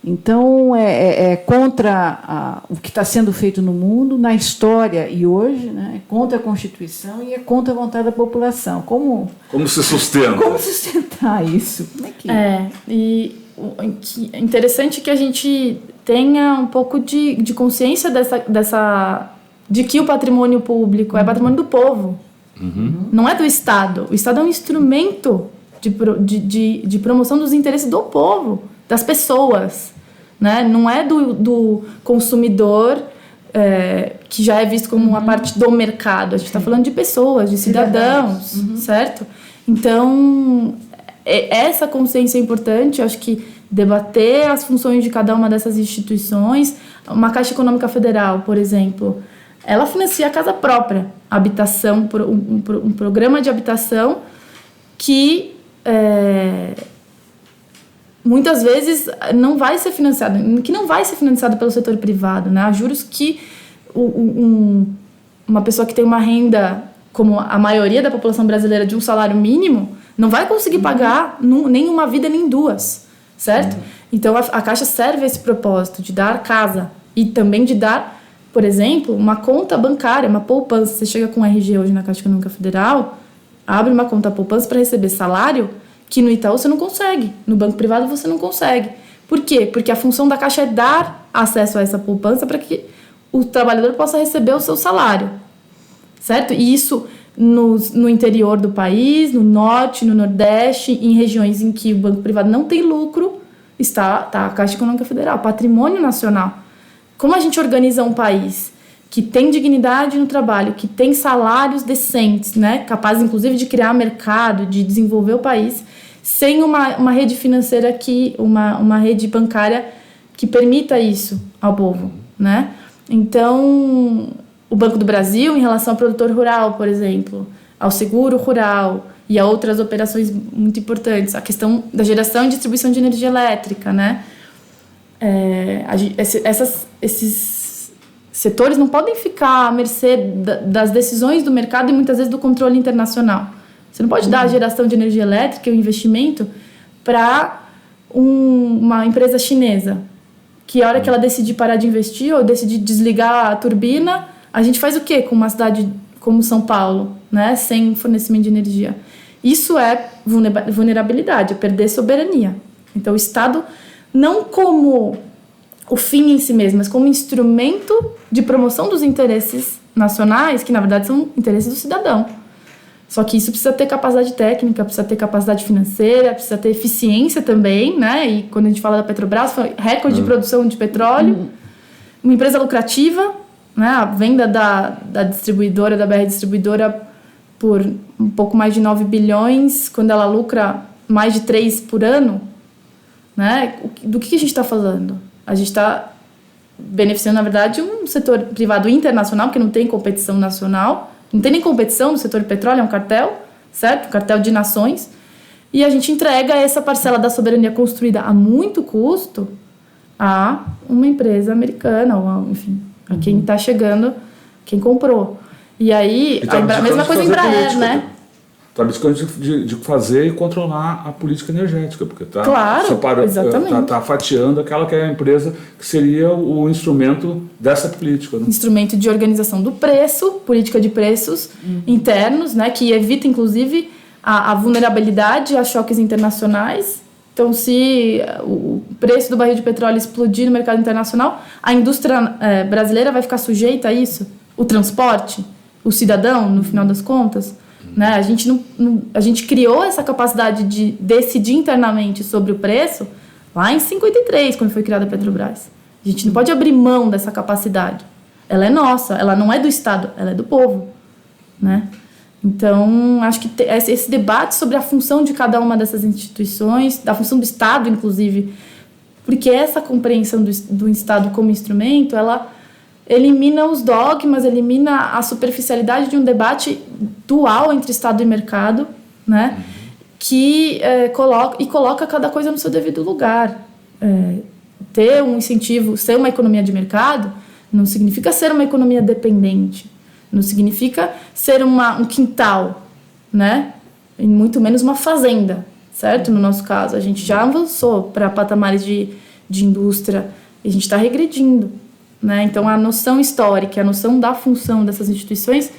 Então, é contra o que está sendo feito no mundo, na história e hoje, né? É contra a Constituição e é contra a vontade da população. Como se sustenta? Como sustentar isso? Como é que... E é interessante que a gente tenha um pouco de consciência de que o patrimônio público é patrimônio do povo, não é do Estado. O Estado é um instrumento de promoção dos interesses do povo, das pessoas, né? Não é do consumidor, que já é visto como uma parte do mercado. A gente está falando de pessoas, de cidadãos, certo? Então, essa consciência é importante. Eu acho que debater as funções de cada uma dessas instituições. Uma Caixa Econômica Federal, por exemplo, ela financia a casa própria, a habitação, um programa de habitação que muitas vezes não vai ser financiado pelo setor privado, né? Há juros que uma pessoa que tem uma renda, como a maioria da população brasileira, de um salário mínimo, não vai conseguir pagar nem uma vida, nem duas, certo? Então, a Caixa serve a esse propósito, de dar casa e também de dar, por exemplo, uma conta bancária, uma poupança. Você chega com RG hoje na Caixa Econômica Federal, abre uma conta poupança para receber salário, que no Itaú você não consegue, no banco privado você não consegue. Por quê? Porque a função da Caixa é dar acesso a essa poupança para que o trabalhador possa receber o seu salário, certo? E isso no interior do país, no norte, no nordeste, em regiões em que o banco privado não tem lucro, está a Caixa Econômica Federal, patrimônio nacional. Como a gente organiza um país que tem dignidade no trabalho, que tem salários decentes, né, capazes inclusive de criar mercado, de desenvolver o país, sem uma rede financeira uma rede bancária que permita isso ao povo, né? Então, o Banco do Brasil, em relação ao produtor rural, por exemplo, ao seguro rural e a outras operações muito importantes, a questão da geração e distribuição de energia elétrica, né? Esses setores não podem ficar à mercê das decisões do mercado e muitas vezes do controle internacional. Você não pode dar a geração de energia elétrica e o investimento para uma empresa chinesa, que a hora que ela decidir parar de investir ou decidir desligar a turbina, a gente faz o quê com uma cidade como São Paulo, né, sem fornecimento de energia? Isso é vulnerabilidade, é perder soberania. Então, o Estado, não como o fim em si mesmo, mas como instrumento de promoção dos interesses nacionais, que na verdade são interesses do cidadão. Só que isso precisa ter capacidade técnica, precisa ter capacidade financeira, precisa ter eficiência também, né? E quando a gente fala da Petrobras, foi recorde de produção de petróleo, uma empresa lucrativa, né? A venda da distribuidora, da BR Distribuidora, por um pouco mais de 9 bilhões, quando ela lucra mais de 3 por ano, né? Do que a gente está falando? A gente está beneficiando, na verdade, um setor privado internacional, que não tem competição nacional, não tem nem competição no setor de petróleo, é um cartel, certo? Um cartel de nações. E a gente entrega essa parcela da soberania construída a muito custo a uma empresa americana, ou enfim, a quem está chegando, quem comprou. E aí, a mesma coisa em Embraer, né? Está buscando de fazer e controlar a política energética, porque está tá fatiando aquela que é a empresa que seria o instrumento dessa política. Né? Instrumento de organização do preço, política de preços internos, né, que evita, inclusive, a vulnerabilidade a choques internacionais. Então, se o preço do barril de petróleo explodir no mercado internacional, a indústria brasileira vai ficar sujeita a isso? O transporte? O cidadão, no final das contas? Né? A gente criou essa capacidade de decidir internamente sobre o preço lá em 53, quando foi criada a Petrobras. A gente não pode abrir mão dessa capacidade. Ela é nossa, ela não é do Estado, ela é do povo. Né? Então, acho que esse debate sobre a função de cada uma dessas instituições, da função do Estado, inclusive, porque essa compreensão do Estado como instrumento, ela elimina os dogmas, elimina a superficialidade de um debate dual entre Estado e mercado, né? Que coloca cada coisa no seu devido lugar. Ter um incentivo, ser uma economia de mercado, não significa ser uma economia dependente, não significa ser um quintal, né? E muito menos uma fazenda, certo? No nosso caso, a gente já avançou para patamares de indústria e a gente está regredindo. Né? Então, a noção histórica, a noção da função dessas instituições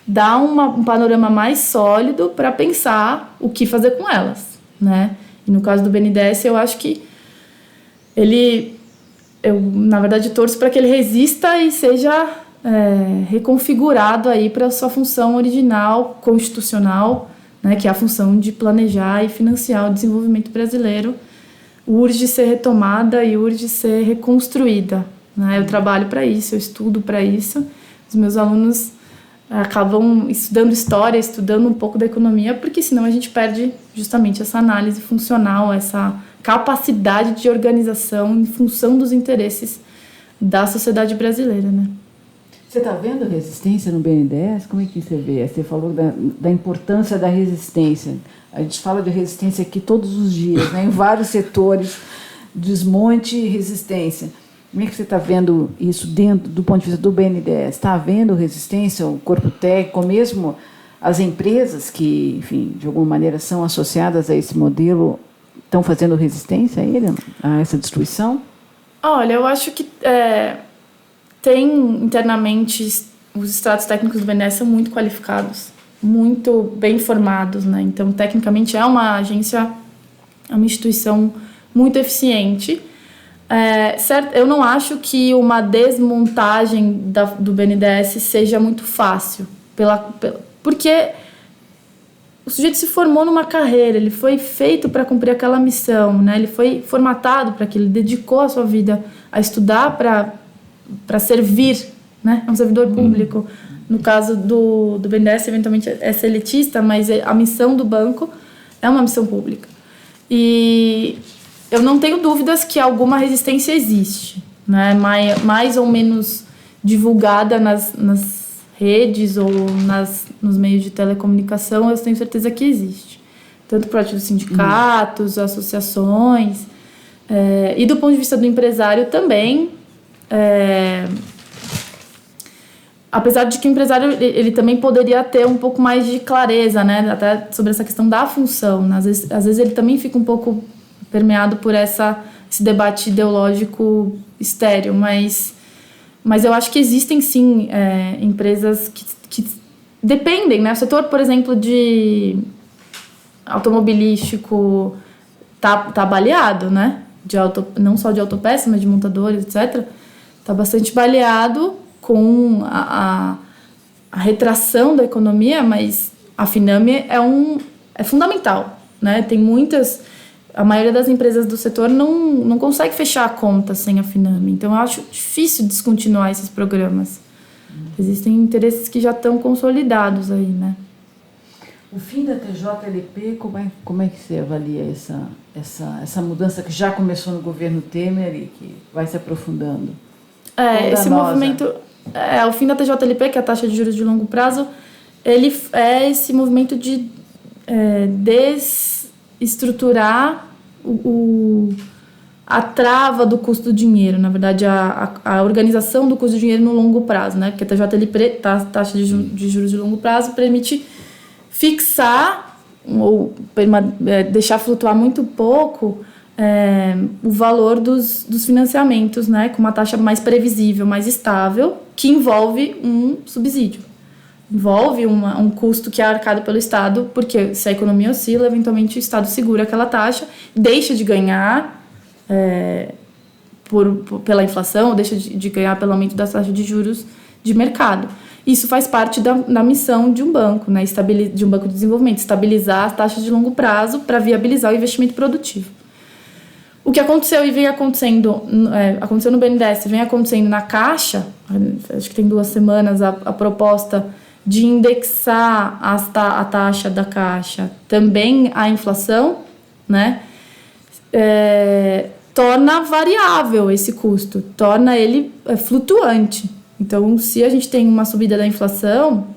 dá um panorama mais sólido para pensar o que fazer com elas. Né? E no caso do BNDES, eu acho que eu, na verdade, torço para que ele resista e seja reconfigurado aí para a sua função original, constitucional, né? Que é a função de planejar e financiar o desenvolvimento brasileiro. Urge ser retomada e urge ser reconstruída. Eu trabalho para isso, eu estudo para isso. Os meus alunos acabam estudando história, estudando um pouco da economia, porque senão a gente perde justamente essa análise funcional, essa capacidade de organização em função dos interesses da sociedade brasileira. Né? Você está vendo resistência no BNDES? Como é que você vê? Você falou da importância da resistência. A gente fala de resistência aqui todos os dias, né? Em vários setores, desmonte e resistência. Como é que você está vendo isso dentro do ponto de vista do BNDES? Está havendo resistência, o corpo técnico, mesmo as empresas que, enfim, de alguma maneira são associadas a esse modelo, estão fazendo resistência a ele, a essa destruição? Olha, eu acho que tem internamente, os estratos técnicos do BNDES são muito qualificados, muito bem formados, né? Então, tecnicamente, é uma agência, é uma instituição muito eficiente. Certo, eu não acho que uma desmontagem do BNDES seja muito fácil, porque o sujeito se formou numa carreira, ele foi feito para cumprir aquela missão, né? Ele foi formatado para aquilo, ele dedicou a sua vida a estudar para servir, né? É um servidor público. No caso do BNDES, eventualmente é seletista, mas a missão do banco é uma missão pública. E eu não tenho dúvidas que alguma resistência existe, né? Mais ou menos divulgada nas redes ou nos meios de telecomunicação, eu tenho certeza que existe. Tanto por parte dos sindicatos, associações, e do ponto de vista do empresário também. Apesar de que o empresário ele também poderia ter um pouco mais de clareza, né, até sobre essa questão da função. Às vezes ele também fica um pouco permeado por esse debate ideológico estéril, mas eu acho que existem sim empresas que dependem, né? O setor, por exemplo, de automobilístico tá baleado, né? Não só de autopeças, mas de montadores, etc. Tá bastante baleado com a retração da economia, mas a Finame é fundamental, né? Tem a maioria das empresas do setor não consegue fechar a conta sem a Finame, então eu acho difícil descontinuar esses programas. Existem interesses que já estão consolidados aí, né? O fim da TJLP, como é que você avalia essa mudança que já começou no governo Temer e que vai se aprofundando? Esse movimento, o fim da TJLP, que é a taxa de juros de longo prazo, ele é esse movimento de desestruturar a trava do custo do dinheiro, na verdade a organização do custo do dinheiro no longo prazo, né? Porque a TJLP, taxa de juros de longo prazo, permite fixar ou deixar flutuar muito pouco o valor dos financiamentos, né? Com uma taxa mais previsível, mais estável, que envolve um subsídio. Envolve um custo que é arcado pelo Estado, porque se a economia oscila, eventualmente o Estado segura aquela taxa, deixa de ganhar pela inflação, ou deixa de ganhar pelo aumento da taxa de juros de mercado. Isso faz parte da missão de um banco, né, de um banco de desenvolvimento, estabilizar as taxas de longo prazo para viabilizar o investimento produtivo. O que aconteceu e vem acontecendo, aconteceu no BNDES, vem acontecendo na Caixa, acho que tem 2 semanas a proposta de indexar a taxa da Caixa também à inflação, né, torna variável esse custo, torna ele flutuante. Então, se a gente tem uma subida da inflação,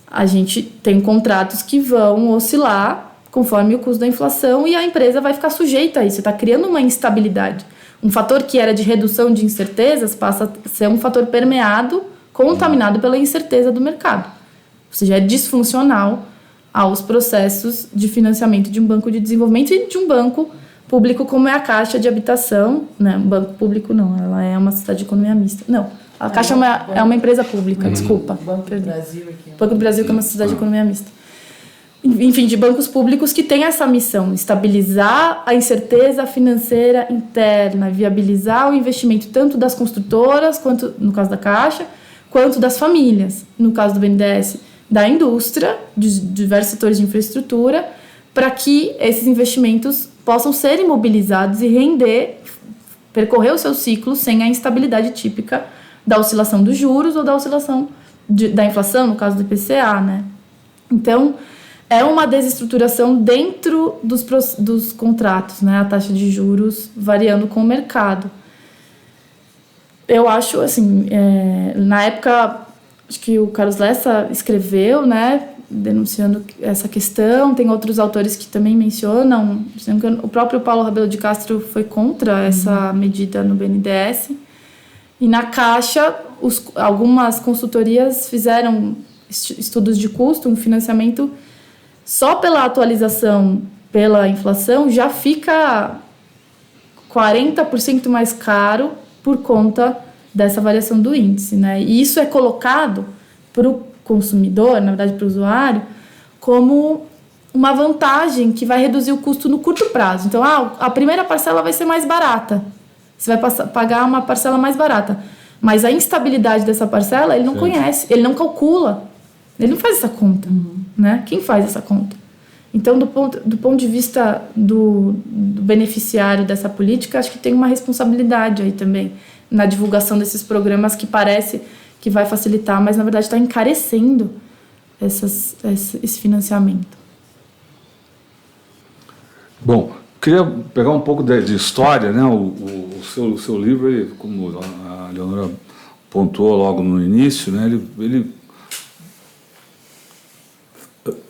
a gente tem contratos que vão oscilar conforme o custo da inflação e a empresa vai ficar sujeita a isso. Está criando uma instabilidade. Um fator que era de redução de incertezas passa a ser um fator permeado, contaminado pela incerteza do mercado. Ou seja, é disfuncional aos processos de financiamento de um banco de desenvolvimento e de um banco público como é a Caixa de Habitação. Né? Um banco público não, ela é uma sociedade de economia mista. Não, a Caixa é uma empresa pública, desculpa. Banco do Brasil aqui. Banco do Brasil, que é uma sociedade de economia mista. Enfim, de bancos públicos que têm essa missão, estabilizar a incerteza financeira interna, viabilizar o investimento tanto das construtoras, quanto, no caso da Caixa, quanto das famílias, no caso do BNDES, da indústria, de diversos setores de infraestrutura, para que esses investimentos possam ser imobilizados e percorrer o seu ciclo sem a instabilidade típica da oscilação dos juros ou da oscilação da inflação, no caso do IPCA, né? Então, é uma desestruturação dentro dos contratos, né? A taxa de juros variando com o mercado. Eu acho, assim, na época, acho que o Carlos Lessa escreveu, né? Denunciando essa questão. Tem outros autores que também mencionam. O próprio Paulo Rabelo de Castro foi contra essa medida no BNDES. E na Caixa, algumas consultorias fizeram estudos de custo, um financiamento só pela atualização pela inflação já fica 40% mais caro por conta dessa variação do índice, né? E isso é colocado para o consumidor, na verdade para o usuário, como uma vantagem que vai reduzir o custo no curto prazo. Então, a primeira parcela vai ser mais barata. Você vai pagar uma parcela mais barata. Mas a instabilidade dessa parcela, ele não conhece, ele não calcula. Ele não faz essa conta, né? Quem faz essa conta? Então, do ponto de vista do beneficiário dessa política, acho que tem uma responsabilidade aí também na divulgação desses programas que parece que vai facilitar, mas na verdade está encarecendo esse financiamento. Bom, queria pegar um pouco de história, né? O seu livro, como a Leonora pontuou logo no início, né? Ele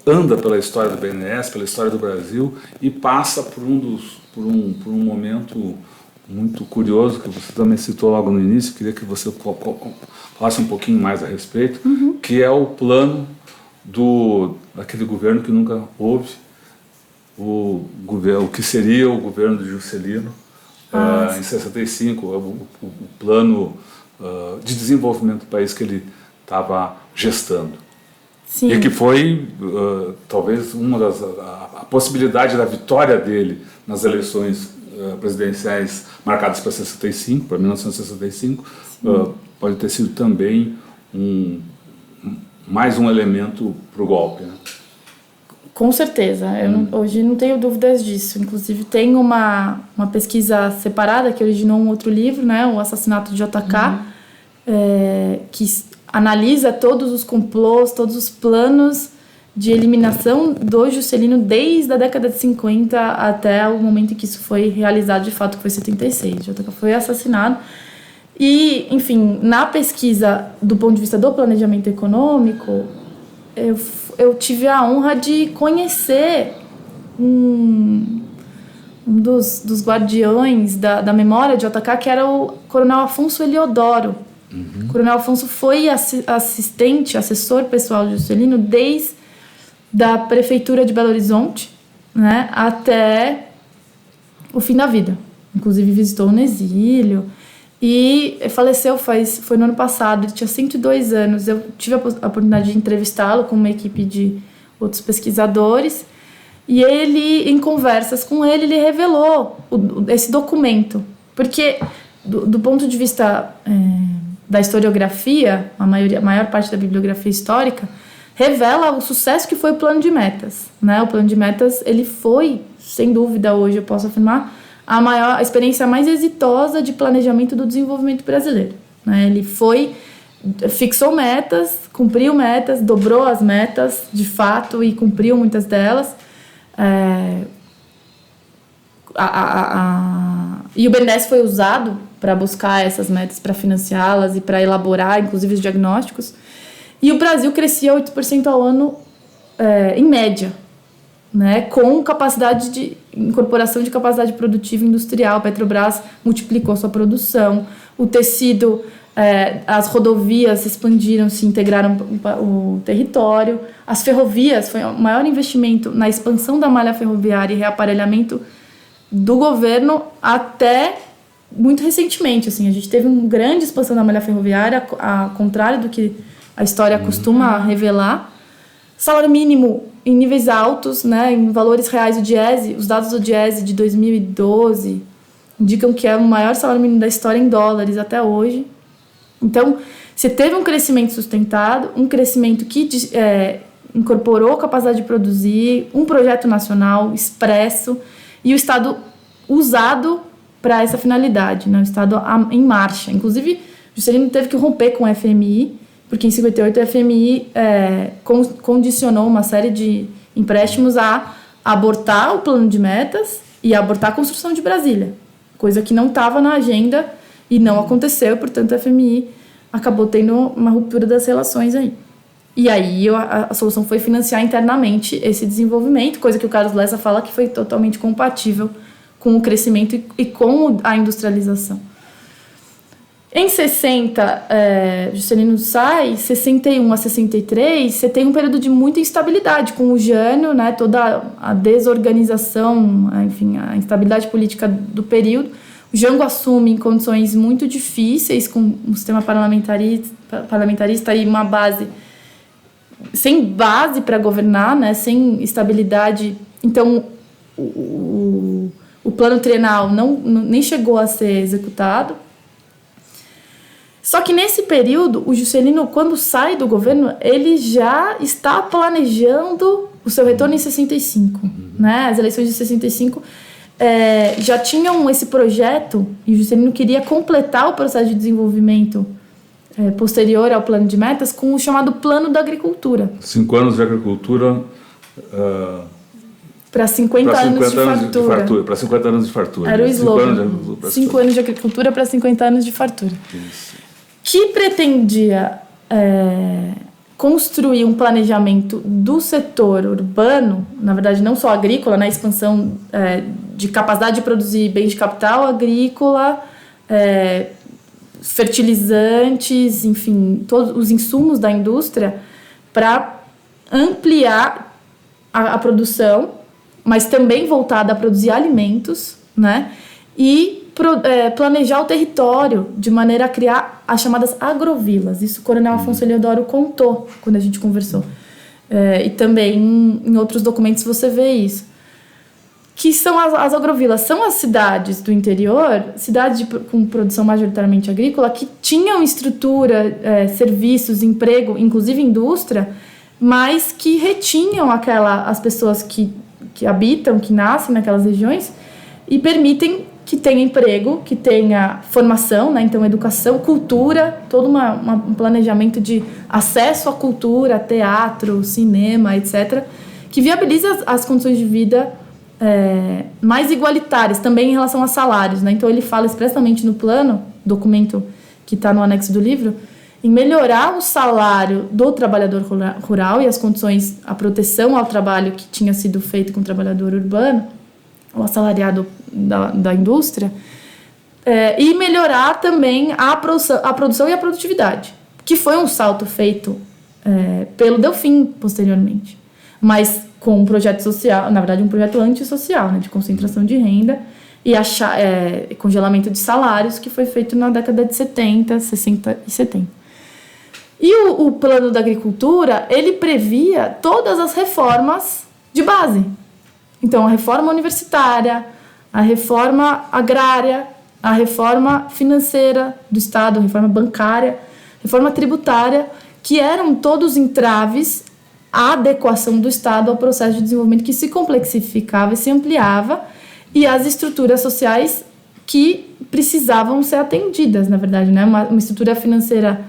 anda pela história do BNDES, pela história do Brasil e passa por um momento muito curioso que você também citou logo no início. Queria que você falasse um pouquinho mais a respeito, que é o plano daquele governo que nunca houve, o que seria o governo de Juscelino em 65, o plano de desenvolvimento do país que ele estava gestando. Sim. E que foi talvez a possibilidade da vitória dele nas eleições presidenciais marcadas para 65, para 1965, pode ter sido também mais um elemento para o golpe, né? Com certeza, hoje não tenho dúvidas disso. Inclusive tem uma pesquisa separada que originou um outro livro, né, o Assassinato de JK, que analisa todos os complôs, todos os planos de eliminação do Juscelino desde a década de 50 até o momento em que isso foi realizado de fato, que foi 76. JK foi assassinado. E, enfim, na pesquisa do ponto de vista do planejamento econômico, eu tive a honra de conhecer um dos guardiões da memória de JK, que era o Coronel Afonso Eliodoro. O Coronel Afonso foi assessor pessoal de Juscelino desde da prefeitura de Belo Horizonte, né, até o fim da vida. Inclusive visitou no exílio e faleceu foi no ano passado. Ele tinha 102 anos. Eu tive a oportunidade de entrevistá-lo com uma equipe de outros pesquisadores e ele, em conversas com ele revelou esse documento, porque do ponto de vista da historiografia, a maior parte da bibliografia histórica revela o sucesso que foi o Plano de Metas, né? O Plano de Metas, ele foi, sem dúvida, hoje eu posso afirmar, a experiência mais exitosa de planejamento do desenvolvimento brasileiro, né? Ele fixou metas, cumpriu metas, dobrou as metas, de fato, e cumpriu muitas delas. E o BNDES foi usado para buscar essas metas, para financiá-las e para elaborar, inclusive, os diagnósticos. E o Brasil crescia 8% ao ano, em média, né, com capacidade de incorporação de capacidade produtiva industrial. A Petrobras multiplicou sua produção, o tecido, as rodovias se expandiram, se integraram o território, as ferrovias, foi o maior investimento na expansão da malha ferroviária e reaparelhamento do governo até muito recentemente. Assim, a gente teve uma grande expansão da malha ferroviária, ao contrário do que a história costuma revelar. Salário mínimo em níveis altos, né, em valores reais. Os dados do Diese de 2012 indicam que é o maior salário mínimo da história em dólares até hoje. Então, você teve um crescimento sustentado, um crescimento que incorporou capacidade de produzir, um projeto nacional expresso e o Estado usado para essa finalidade, né? O Estado em marcha. Inclusive, Juscelino teve que romper com o FMI, porque em 58 o FMI condicionou uma série de empréstimos a abortar o Plano de Metas e a abortar a construção de Brasília, coisa que não estava na agenda e não aconteceu, portanto o FMI acabou tendo uma ruptura das relações aí. E aí a solução foi financiar internamente esse desenvolvimento, coisa que o Carlos Lessa fala que foi totalmente compatível com o crescimento e com a industrialização. Em 60, Juscelino sai, 61 a 63, você tem um período de muita instabilidade com o Jânio, né, toda a desorganização, enfim, a instabilidade política do período. O Jango assume em condições muito difíceis, com um sistema parlamentarista e uma base sem base para governar, né, sem estabilidade. Então, o plano trienal nem chegou a ser executado. Só que nesse período, o Juscelino, quando sai do governo, ele já está planejando o seu retorno em 65. Né? As eleições de 65 já tinham esse projeto, e o Juscelino queria completar o processo de desenvolvimento posterior ao plano de metas com o chamado Plano da Agricultura. 5 anos de agricultura Para 50 anos de fartura. Para 50 anos de fartura. Era o slogan. 5 anos de agricultura para 50 anos de fartura. Isso. Que pretendia construir um planejamento do setor urbano, na verdade não só agrícola, na expansão de capacidade de produzir bens de capital agrícola, fertilizantes, enfim, todos os insumos da indústria, para ampliar a produção, mas também voltada a produzir alimentos, né? E planejar o território de maneira a criar as chamadas agrovilas. Isso o Coronel Afonso Eliodoro contou quando a gente conversou. E também em outros documentos você vê isso. Que são as agrovilas? São as cidades do interior, cidades com produção majoritariamente agrícola, que tinham estrutura, serviços, emprego, inclusive indústria, mas que retinham as pessoas que habitam, que nascem naquelas regiões e permitem que tenha emprego, que tenha formação, né? Então educação, cultura, todo um planejamento de acesso à cultura, teatro, cinema, etc., que viabiliza as condições de vida mais igualitárias, também em relação a salários, né? Então ele fala expressamente no plano, documento que está no anexo do livro, em melhorar o salário do trabalhador rural e as condições, a proteção ao trabalho que tinha sido feito com o trabalhador urbano, o assalariado da indústria, e melhorar também a produção e a produtividade, que foi um salto feito pelo Delfim posteriormente, mas com um projeto social, na verdade um projeto antissocial, né, de concentração de renda e congelamento de salários, que foi feito na década de 70, 60 e 70. E o plano da agricultura, ele previa todas as reformas de base. Então, a reforma universitária, a reforma agrária, a reforma financeira do Estado, a reforma bancária, reforma tributária, que eram todos entraves à adequação do Estado ao processo de desenvolvimento que se complexificava e se ampliava, e às estruturas sociais que precisavam ser atendidas, na verdade, né? Uma estrutura financeira,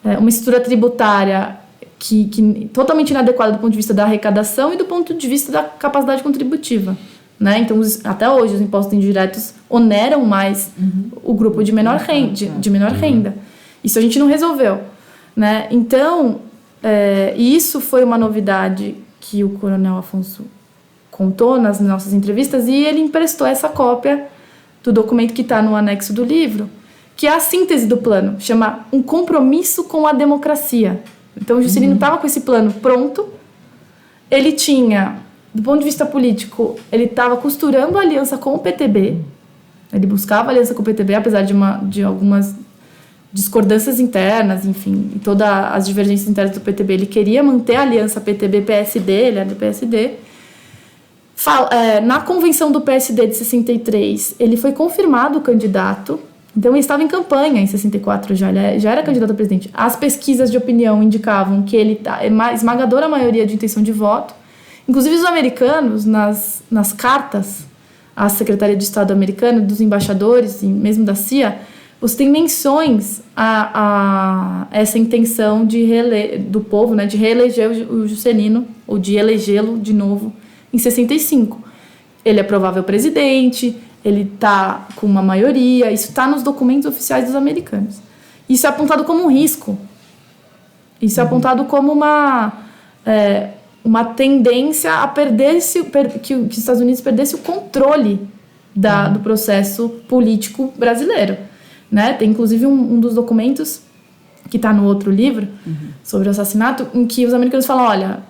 uma estrutura tributária que totalmente inadequada do ponto de vista da arrecadação e do ponto de vista da capacidade contributiva, né? Então, até hoje, os impostos indiretos oneram mais o grupo de menor renda. Isso a gente não resolveu, né? Então, isso foi uma novidade que o Coronel Afonso contou nas nossas entrevistas, e ele emprestou essa cópia do documento que está no anexo do livro, que é a síntese do plano, chama Um Compromisso com a Democracia. Então, o Juscelino estava com esse plano pronto, ele tinha, do ponto de vista político, ele estava costurando a aliança com o PTB, ele buscava aliança com o PTB, apesar de algumas discordâncias internas, enfim, todas as divergências internas do PTB, ele queria manter a aliança PTB-PSD, ele era do PSD. Na convenção do PSD de 63, ele foi confirmado candidato. Então, ele estava em campanha em 64 já era candidato a presidente. As pesquisas de opinião indicavam que ele esmagadora maioria de intenção de voto. Inclusive, os americanos, nas cartas à Secretaria de Estado americana, dos embaixadores e mesmo da CIA, você tem menções a essa intenção do povo, né, de reeleger o Juscelino, ou de elegê-lo de novo em 65. Ele é provável presidente, ele está com uma maioria, isso está nos documentos oficiais dos americanos. Isso é apontado como um risco. Isso é apontado como uma tendência a que os Estados Unidos perdesse o controle do processo político brasileiro. Né? Tem, inclusive, um dos documentos que está no outro livro sobre o assassinato, em que os americanos falam, olha,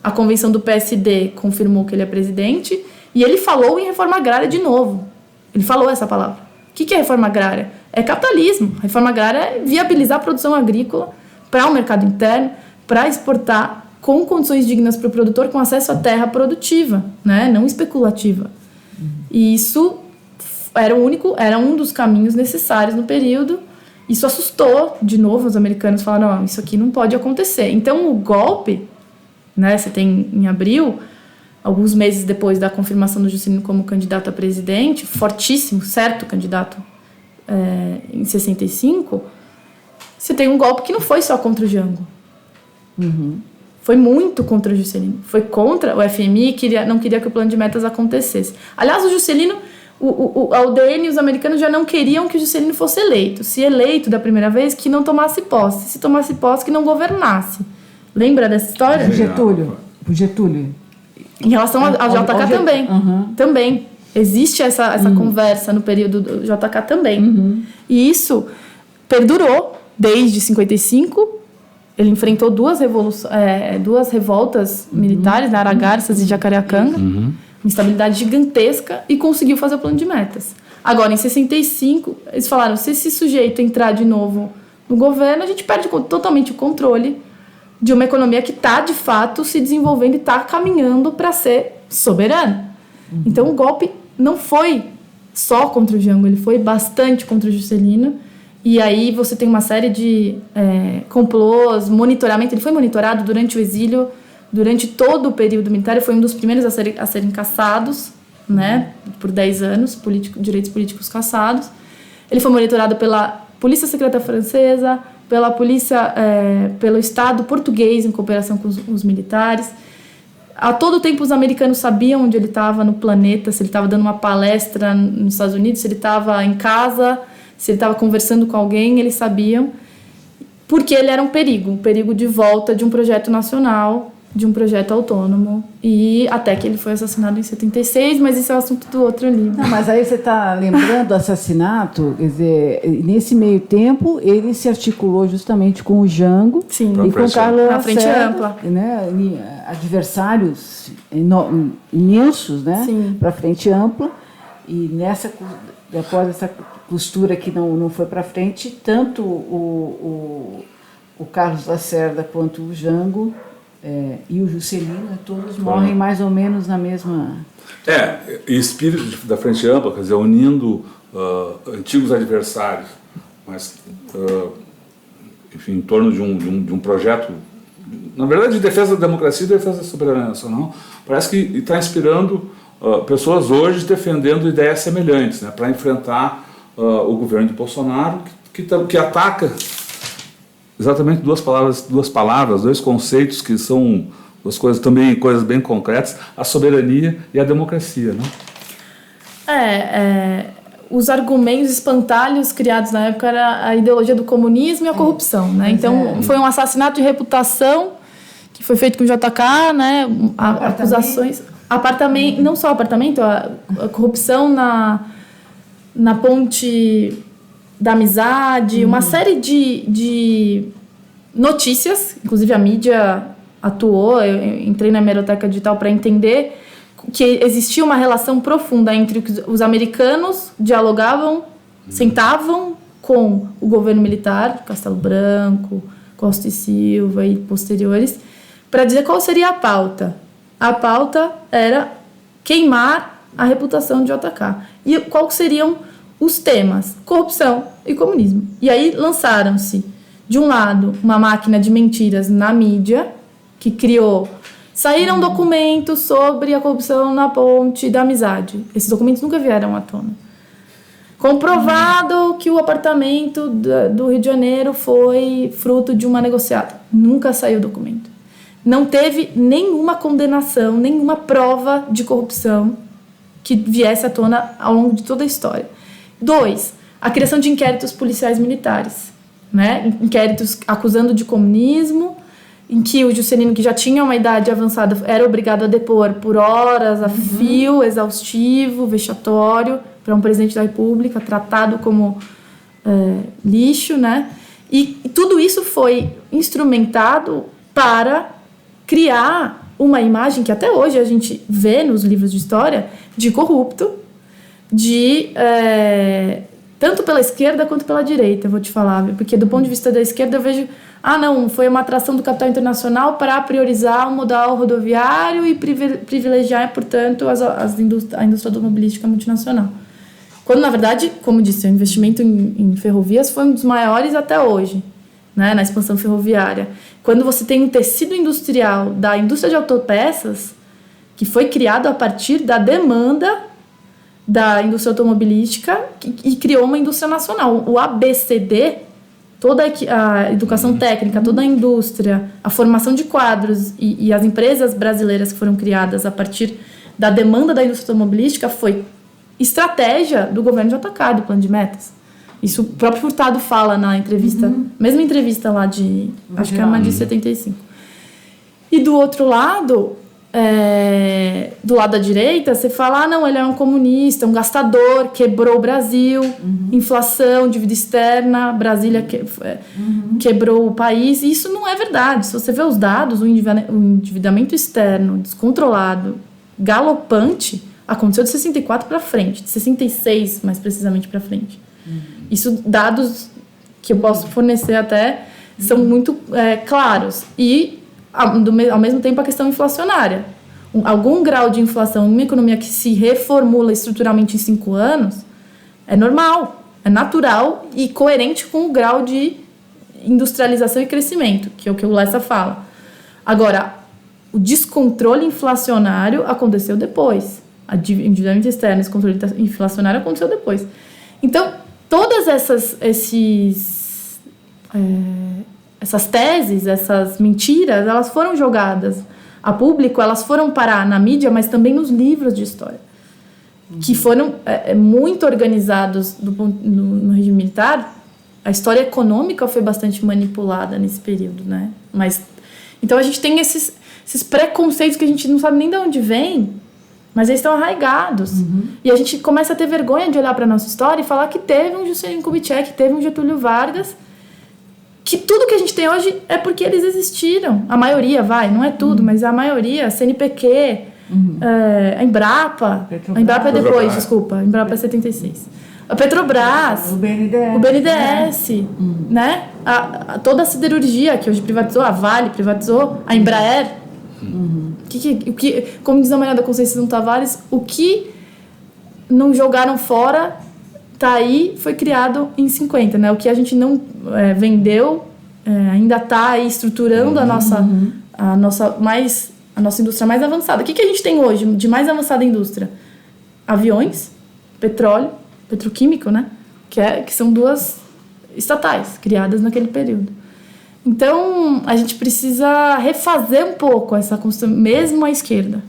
a convenção do PSD confirmou que ele é presidente, e ele falou em reforma agrária de novo. Ele falou essa palavra. O que é reforma agrária? É capitalismo. A reforma agrária é viabilizar a produção agrícola para o mercado interno, para exportar com condições dignas para o produtor, com acesso à terra produtiva, né? Não especulativa. E isso era um dos caminhos necessários no período. Isso assustou, de novo, os americanos falaram, não, isso aqui não pode acontecer. Então, o golpe, né, você tem em abril, alguns meses depois da confirmação do Juscelino como candidato a presidente, fortíssimo, certo candidato em 65, você tem um golpe que não foi só contra o Jango. Foi muito contra o Juscelino. Foi contra o FMI, não queria que o plano de metas acontecesse. Aliás, o Juscelino, a UDN e os americanos já não queriam que o Juscelino fosse eleito. Se eleito da primeira vez, que não tomasse posse. Se tomasse posse, que não governasse. Lembra dessa história? O Getúlio. Em relação ao JK também. Também. Existe essa conversa no período do JK também. E isso perdurou desde 55. Ele enfrentou duas revoltas militares, Aragarças e Jacareacanga, uma instabilidade gigantesca, e conseguiu fazer o plano de metas. Agora, em 65, eles falaram, se esse sujeito entrar de novo no governo, a gente perde totalmente o controle de uma economia que está, de fato, se desenvolvendo e está caminhando para ser soberana. Então, o golpe não foi só contra o Jango, ele foi bastante contra o Juscelino. E aí você tem uma série de complôs, monitoramento. Ele foi monitorado durante o exílio, durante todo o período militar. Ele foi um dos primeiros a serem caçados, né, por 10 anos, direitos políticos caçados. Ele foi monitorado pela Polícia Secreta Francesa, pelo Estado português em cooperação com os militares. A todo tempo os americanos sabiam onde ele estava no planeta, se ele estava dando uma palestra nos Estados Unidos, se ele estava em casa, se ele estava conversando com alguém, eles sabiam, porque ele era um perigo de volta de um projeto nacional, de um projeto autônomo, e até que ele foi assassinado em 76, mas isso é o assunto do outro livro. Não, mas aí você está lembrando do assassinato, quer dizer, nesse meio tempo ele se articulou justamente com o Jango. Sim, e com o Carlos na frente Lacerda, ampla, né, adversários imensos, né, para a frente ampla, e após essa costura que não foi para frente, tanto o Carlos Lacerda quanto o Jango e o Juscelino, todos morrem mais ou menos na mesma... E espírito da frente ampla, quer dizer, unindo antigos adversários, mas, enfim, em torno de um projeto, na verdade, de defesa da democracia e defesa da soberania nacional, parece que está inspirando pessoas hoje defendendo ideias semelhantes, né, para enfrentar o governo de Bolsonaro, que ataca exatamente duas palavras, dois conceitos que são duas coisas também, coisas bem concretas, a soberania e a democracia, né? Os argumentos espantalhos criados na época era a ideologia do comunismo e a corrupção, né? Então foi um assassinato de reputação que foi feito com o JK, né? Acusações, não só apartamento, a corrupção na ponte da amizade, uma série de notícias, inclusive a mídia atuou, eu entrei na hemeroteca digital para entender que existia uma relação profunda entre o que os americanos dialogavam, sentavam com o governo militar, Castelo Branco, Costa e Silva e posteriores, para dizer qual seria a pauta. A pauta era queimar a reputação de JK. E quais seriam os temas? Corrupção e comunismo. E aí lançaram-se, de um lado, uma máquina de mentiras na mídia, que criou... Saíram documentos sobre a corrupção na ponte da amizade. Esses documentos nunca vieram à tona. Comprovado que o apartamento do Rio de Janeiro foi fruto de uma negociata. Nunca saiu o documento. Não teve nenhuma condenação, nenhuma prova de corrupção que viesse à tona ao longo de toda a história. 2, a criação de inquéritos policiais militares, né? Inquéritos acusando de comunismo, em que o Juscelino, que já tinha uma idade avançada, era obrigado a depor por horas, a fio, exaustivo, vexatório, para um presidente da República, tratado como lixo, né? E tudo isso foi instrumentado para criar uma imagem que até hoje a gente vê nos livros de história de corrupto, tanto pela esquerda quanto pela direita, vou te falar, porque do ponto de vista da esquerda eu vejo, foi uma atração do capital internacional para priorizar o modal rodoviário e privilegiar, portanto, a indústria automobilística multinacional. Quando, na verdade, como disse, o investimento em ferrovias foi um dos maiores até hoje, né, na expansão ferroviária. Quando você tem um tecido industrial da indústria de autopeças, que foi criado a partir da demanda da indústria automobilística e criou uma indústria nacional. O ABCD toda a educação técnica, toda a indústria, a formação de quadros e as empresas brasileiras que foram criadas a partir da demanda da indústria automobilística foi estratégia do governo JK, do plano de metas. Isso o próprio Furtado fala na entrevista, mesma entrevista lá acho que é uma de 75. E do outro lado, do lado da direita, você fala, não, ele é um comunista, um gastador, quebrou o Brasil, inflação, dívida externa, Brasília quebrou o país. E isso não é verdade. Se você vê os dados, o endividamento externo descontrolado, galopante, aconteceu de 64 para frente, de 66 mais precisamente para frente. Isso, dados que eu posso fornecer até, são muito claros. E, ao mesmo tempo, a questão inflacionária. Algum grau de inflação em uma economia que se reformula estruturalmente em 5 anos é normal, é natural e coerente com o grau de industrialização e crescimento, que é o que o Lessa fala. Agora, o descontrole inflacionário aconteceu depois. O endividamento externo, esse controle inflacionário aconteceu depois. Então, todas essas teses, essas mentiras, elas foram jogadas a público, elas foram parar na mídia, mas também nos livros de história, que foram muito organizados no regime militar. A história econômica foi bastante manipulada nesse período, né? Então a gente tem esses preconceitos que a gente não sabe nem de onde vem, mas eles estão arraigados. E a gente começa a ter vergonha de olhar para a nossa história e falar que teve um Juscelino Kubitschek, teve um Getúlio Vargas, que tudo que a gente tem hoje é porque eles existiram. A maioria, não é tudo, mas a maioria, a CNPq, a Embrapa. A Embrapa é depois, desculpa. A Embrapa é 76. A Petrobras. O BNDES. O BNDES, né? Toda a siderurgia que hoje privatizou, a Vale privatizou, a Embraer. Como diz a Maria da Conceição Tavares, o que não jogaram fora tá aí, foi criado em 50, né? O que a gente não vendeu ainda tá aí estruturando a nossa indústria mais avançada. O que a gente tem hoje de mais avançada indústria? Aviões, petróleo, petroquímico, né? Que são 2 estatais criadas naquele período. Então, a gente precisa refazer um pouco essa construção, mesmo à esquerda,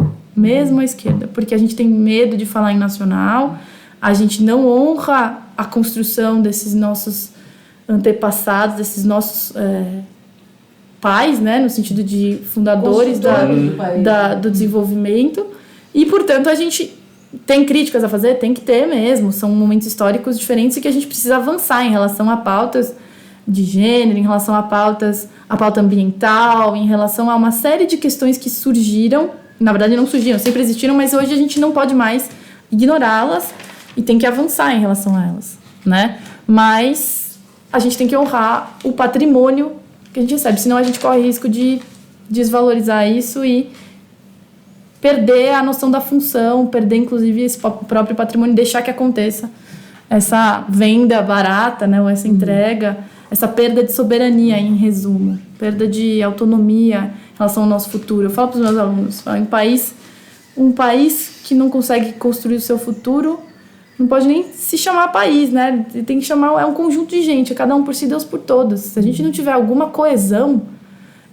porque a gente tem medo de falar em nacional, a gente não honra a construção desses nossos antepassados, desses nossos pais, né, no sentido de fundadores do desenvolvimento, e, portanto, a gente tem críticas a fazer, tem que ter mesmo, são momentos históricos diferentes e que a gente precisa avançar em relação a pautas de gênero, em relação a pauta ambiental, em relação a uma série de questões que surgiram, na verdade não surgiram, sempre existiram, mas hoje a gente não pode mais ignorá-las e tem que avançar em relação a elas, né? Mas a gente tem que honrar o patrimônio que a gente recebe, senão a gente corre risco de desvalorizar isso e perder a noção da função, perder inclusive esse próprio patrimônio, deixar que aconteça essa venda barata, né, ou essa entrega, essa perda de soberania, em resumo, perda de autonomia em relação ao nosso futuro. Eu falo para os meus alunos, um país que não consegue construir o seu futuro não pode nem se chamar país, né? Tem que chamar, é um conjunto de gente, cada um por si, Deus por todos. Se a gente não tiver alguma coesão,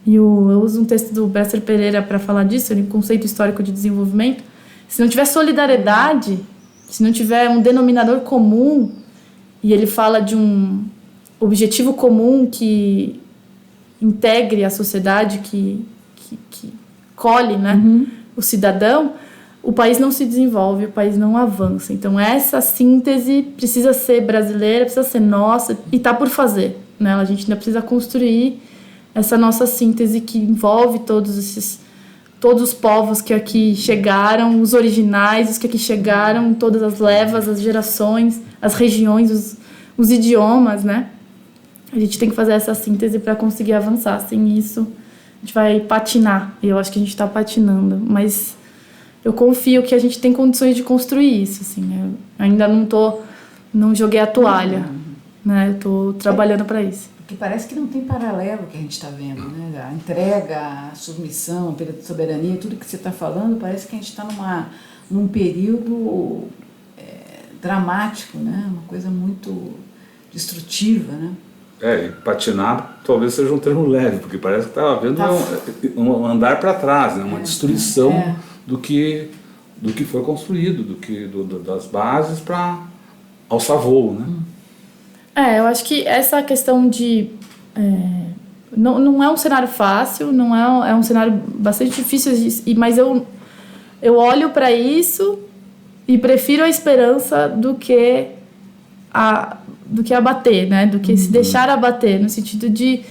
e eu uso um texto do Besser Pereira para falar disso, um conceito histórico de desenvolvimento, se não tiver solidariedade, se não tiver um denominador comum, e ele fala de um objetivo comum que integre a sociedade, que colhe, né, o cidadão, o país não se desenvolve, o país não avança. Então essa síntese precisa ser brasileira, precisa ser nossa, e está por fazer, né? A gente ainda precisa construir essa nossa síntese que envolve todos os povos que aqui chegaram, os originais, os que aqui chegaram, todas as levas, as gerações, as regiões, os idiomas, né? A gente tem que fazer essa síntese para conseguir avançar. Sem isso, a gente vai patinar. E eu acho que a gente está patinando. Mas eu confio que a gente tem condições de construir isso. Assim. Eu ainda não joguei a toalha. Né? Eu estou trabalhando para isso. Porque parece que não tem paralelo que a gente está vendo, né? A entrega, a submissão, a perda de soberania, tudo que você está falando, parece que a gente está num período dramático, né? Uma coisa muito destrutiva, né? E patinar talvez seja um termo leve, porque parece que está havendo um andar para trás, né? Uma destruição do que foi construído, das bases para alçar voo, né? Eu acho que essa questão de... não é um cenário fácil, é um cenário bastante difícil, mas eu olho para isso e prefiro a esperança do que abater, né? Do que se deixar abater, no sentido de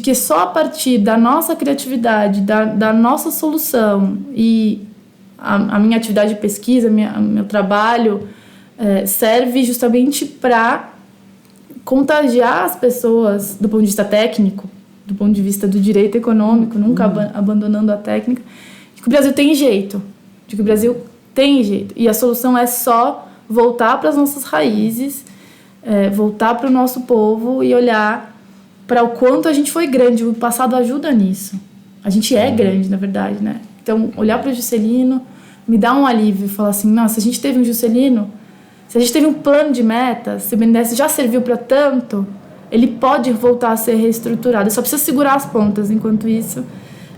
que só a partir da nossa criatividade, da nossa solução e a minha atividade de pesquisa, meu trabalho serve justamente para contagiar as pessoas do ponto de vista técnico, do ponto de vista do direito econômico, nunca abandonando a técnica, de que o Brasil tem jeito, e a solução é só voltar para as nossas raízes, voltar para o nosso povo e olhar para o quanto a gente foi grande. O passado ajuda nisso. A gente é grande, na verdade, né? Então, olhar para o Juscelino me dá um alívio, falar assim, nossa, se a gente teve um Juscelino, se a gente teve um plano de metas, se o BNDES já serviu para tanto, ele pode voltar a ser reestruturado. Só precisa segurar as pontas, enquanto isso,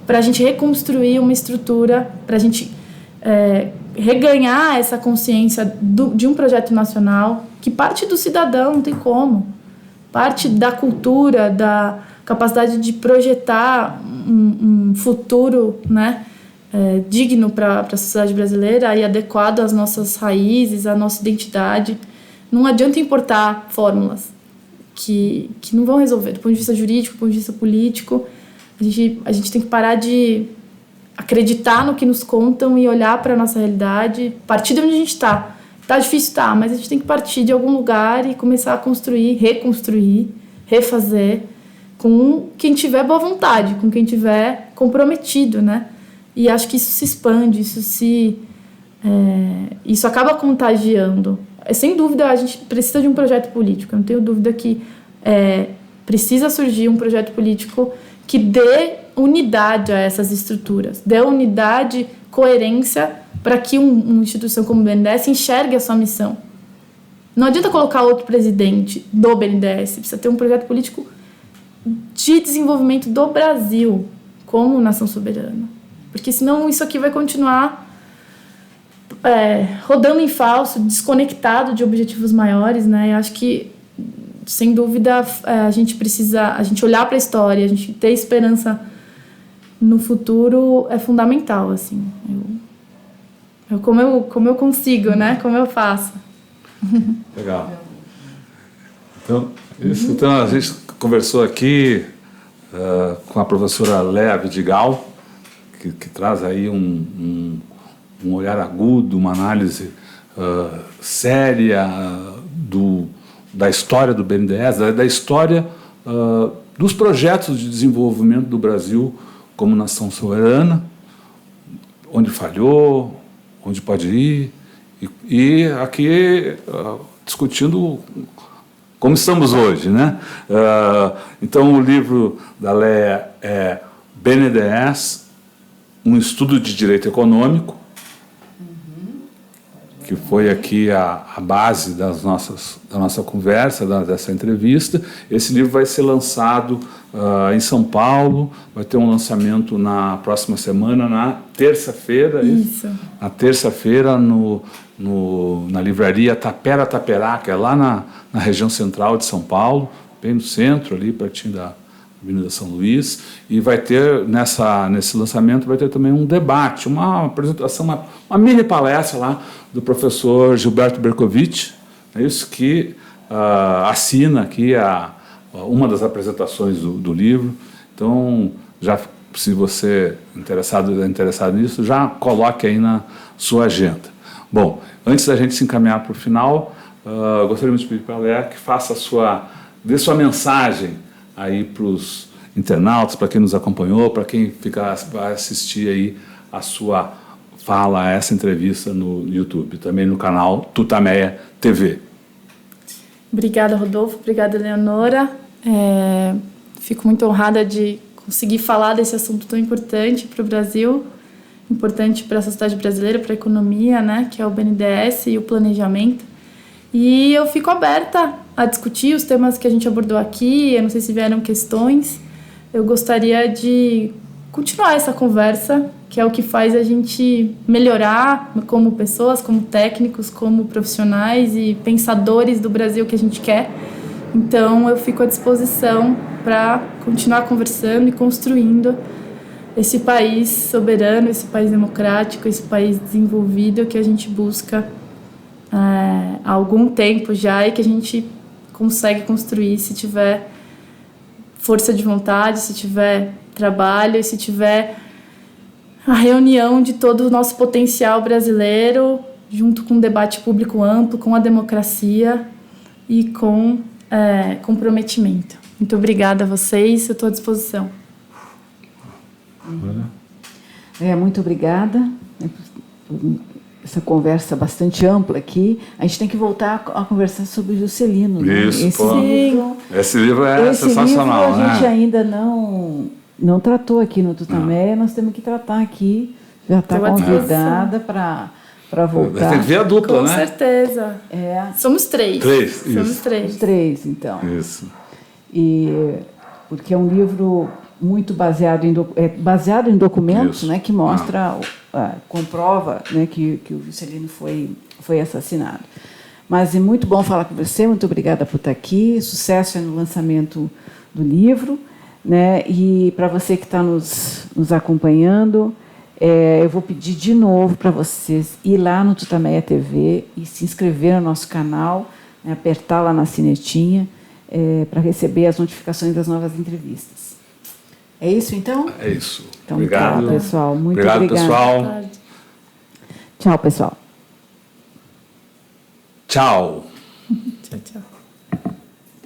para a gente reconstruir uma estrutura, para a gente reganhar essa consciência de um projeto nacional que parte do cidadão, não tem como. Parte da cultura, da capacidade de projetar um futuro, né, digno para a sociedade brasileira e adequado às nossas raízes, à nossa identidade. Não adianta importar fórmulas que não vão resolver. Do ponto de vista jurídico, do ponto de vista político, a gente tem que parar de acreditar no que nos contam e olhar para a nossa realidade, partir de onde a gente está. Tá difícil, mas a gente tem que partir de algum lugar e começar a construir, reconstruir, refazer com quem tiver boa vontade, com quem tiver comprometido, né? E acho que isso se expande, isso acaba contagiando. Sem dúvida, a gente precisa de um projeto político. Eu não tenho dúvida que precisa surgir um projeto político que dê unidade a essas estruturas, dê unidade, coerência para que uma instituição como o BNDES enxergue a sua missão. Não adianta colocar outro presidente do BNDES, precisa ter um projeto político de desenvolvimento do Brasil como nação soberana. Porque senão isso aqui vai continuar rodando em falso, desconectado de objetivos maiores, né? Eu acho que, sem dúvida, a gente olhar para a história, a gente ter esperança no futuro é fundamental, assim. Como eu consigo, né? Como eu faço. Legal. Então a gente conversou aqui com a professora Léa Vidigal, que traz aí um olhar agudo, uma análise séria da história do BNDES, da história dos projetos de desenvolvimento do Brasil como nação soberana, onde falhou, onde pode ir, e aqui discutindo como estamos hoje, né? Então o livro da Léa é BNDES, um estudo de direito econômico, que foi aqui a base da nossa conversa, dessa entrevista. Esse livro vai ser lançado em São Paulo, vai ter um lançamento na próxima semana, na terça-feira. Isso. Na terça-feira, na livraria Tapera Taperá, que é lá na região central de São Paulo, bem no centro, ali pertinho da Avenida São Luís, e vai ter, nesse lançamento, vai ter também um debate, uma apresentação, uma mini palestra lá do professor Gilberto Bercovitch, é isso que assina aqui uma das apresentações do livro. Então, se você é interessado nisso, já coloque aí na sua agenda. Bom, antes da gente se encaminhar para o final, gostaríamos de pedir para a Léa que dê sua mensagem aí para os internautas, para quem nos acompanhou, para quem vai assistir aí a sua fala, essa entrevista no YouTube, também no canal Tutameia TV. Obrigada, Rodolfo. Obrigada, Leonora. Fico muito honrada de conseguir falar desse assunto tão importante para o Brasil, importante para a sociedade brasileira, para a economia, né, que é o BNDES e o planejamento. E eu fico aberta a discutir os temas que a gente abordou aqui. Eu não sei se vieram questões. Eu gostaria de continuar essa conversa, que é o que faz a gente melhorar como pessoas, como técnicos, como profissionais e pensadores do Brasil que a gente quer. Então, eu fico à disposição para continuar conversando e construindo esse país soberano, esse país democrático, esse país desenvolvido que a gente busca há algum tempo já e que a gente consegue construir se tiver força de vontade, se tiver trabalho e se tiver a reunião de todo o nosso potencial brasileiro junto com um debate público amplo, com a democracia e com comprometimento. Muito obrigada a vocês, eu estou à disposição. Muito obrigada por essa conversa bastante ampla aqui. A gente tem que voltar a conversar sobre o Juscelino. Isso, né? Esse livro é sensacional. Livro a gente ainda não tratou aqui no Tutameia, nós temos que tratar aqui. Já está convidada para voltar. Tem que ver a dupla, né? Com certeza. Somos três. Somos três. Os três, então. Isso. Porque é um livro muito baseado em documentos, né, que mostra, comprova, né, que o Juscelino foi assassinado. Mas é muito bom falar com você, muito obrigada por estar aqui, sucesso no lançamento do livro, né, e para você que está nos acompanhando, eu vou pedir de novo para vocês ir lá no Tutameia TV e se inscrever no nosso canal, né, apertar lá na sinetinha, para receber as notificações das novas entrevistas. É isso, então? É isso. Então, obrigado. Tá, pessoal. Muito obrigado, pessoal. Tchau, pessoal. Tchau. Tchau, tchau.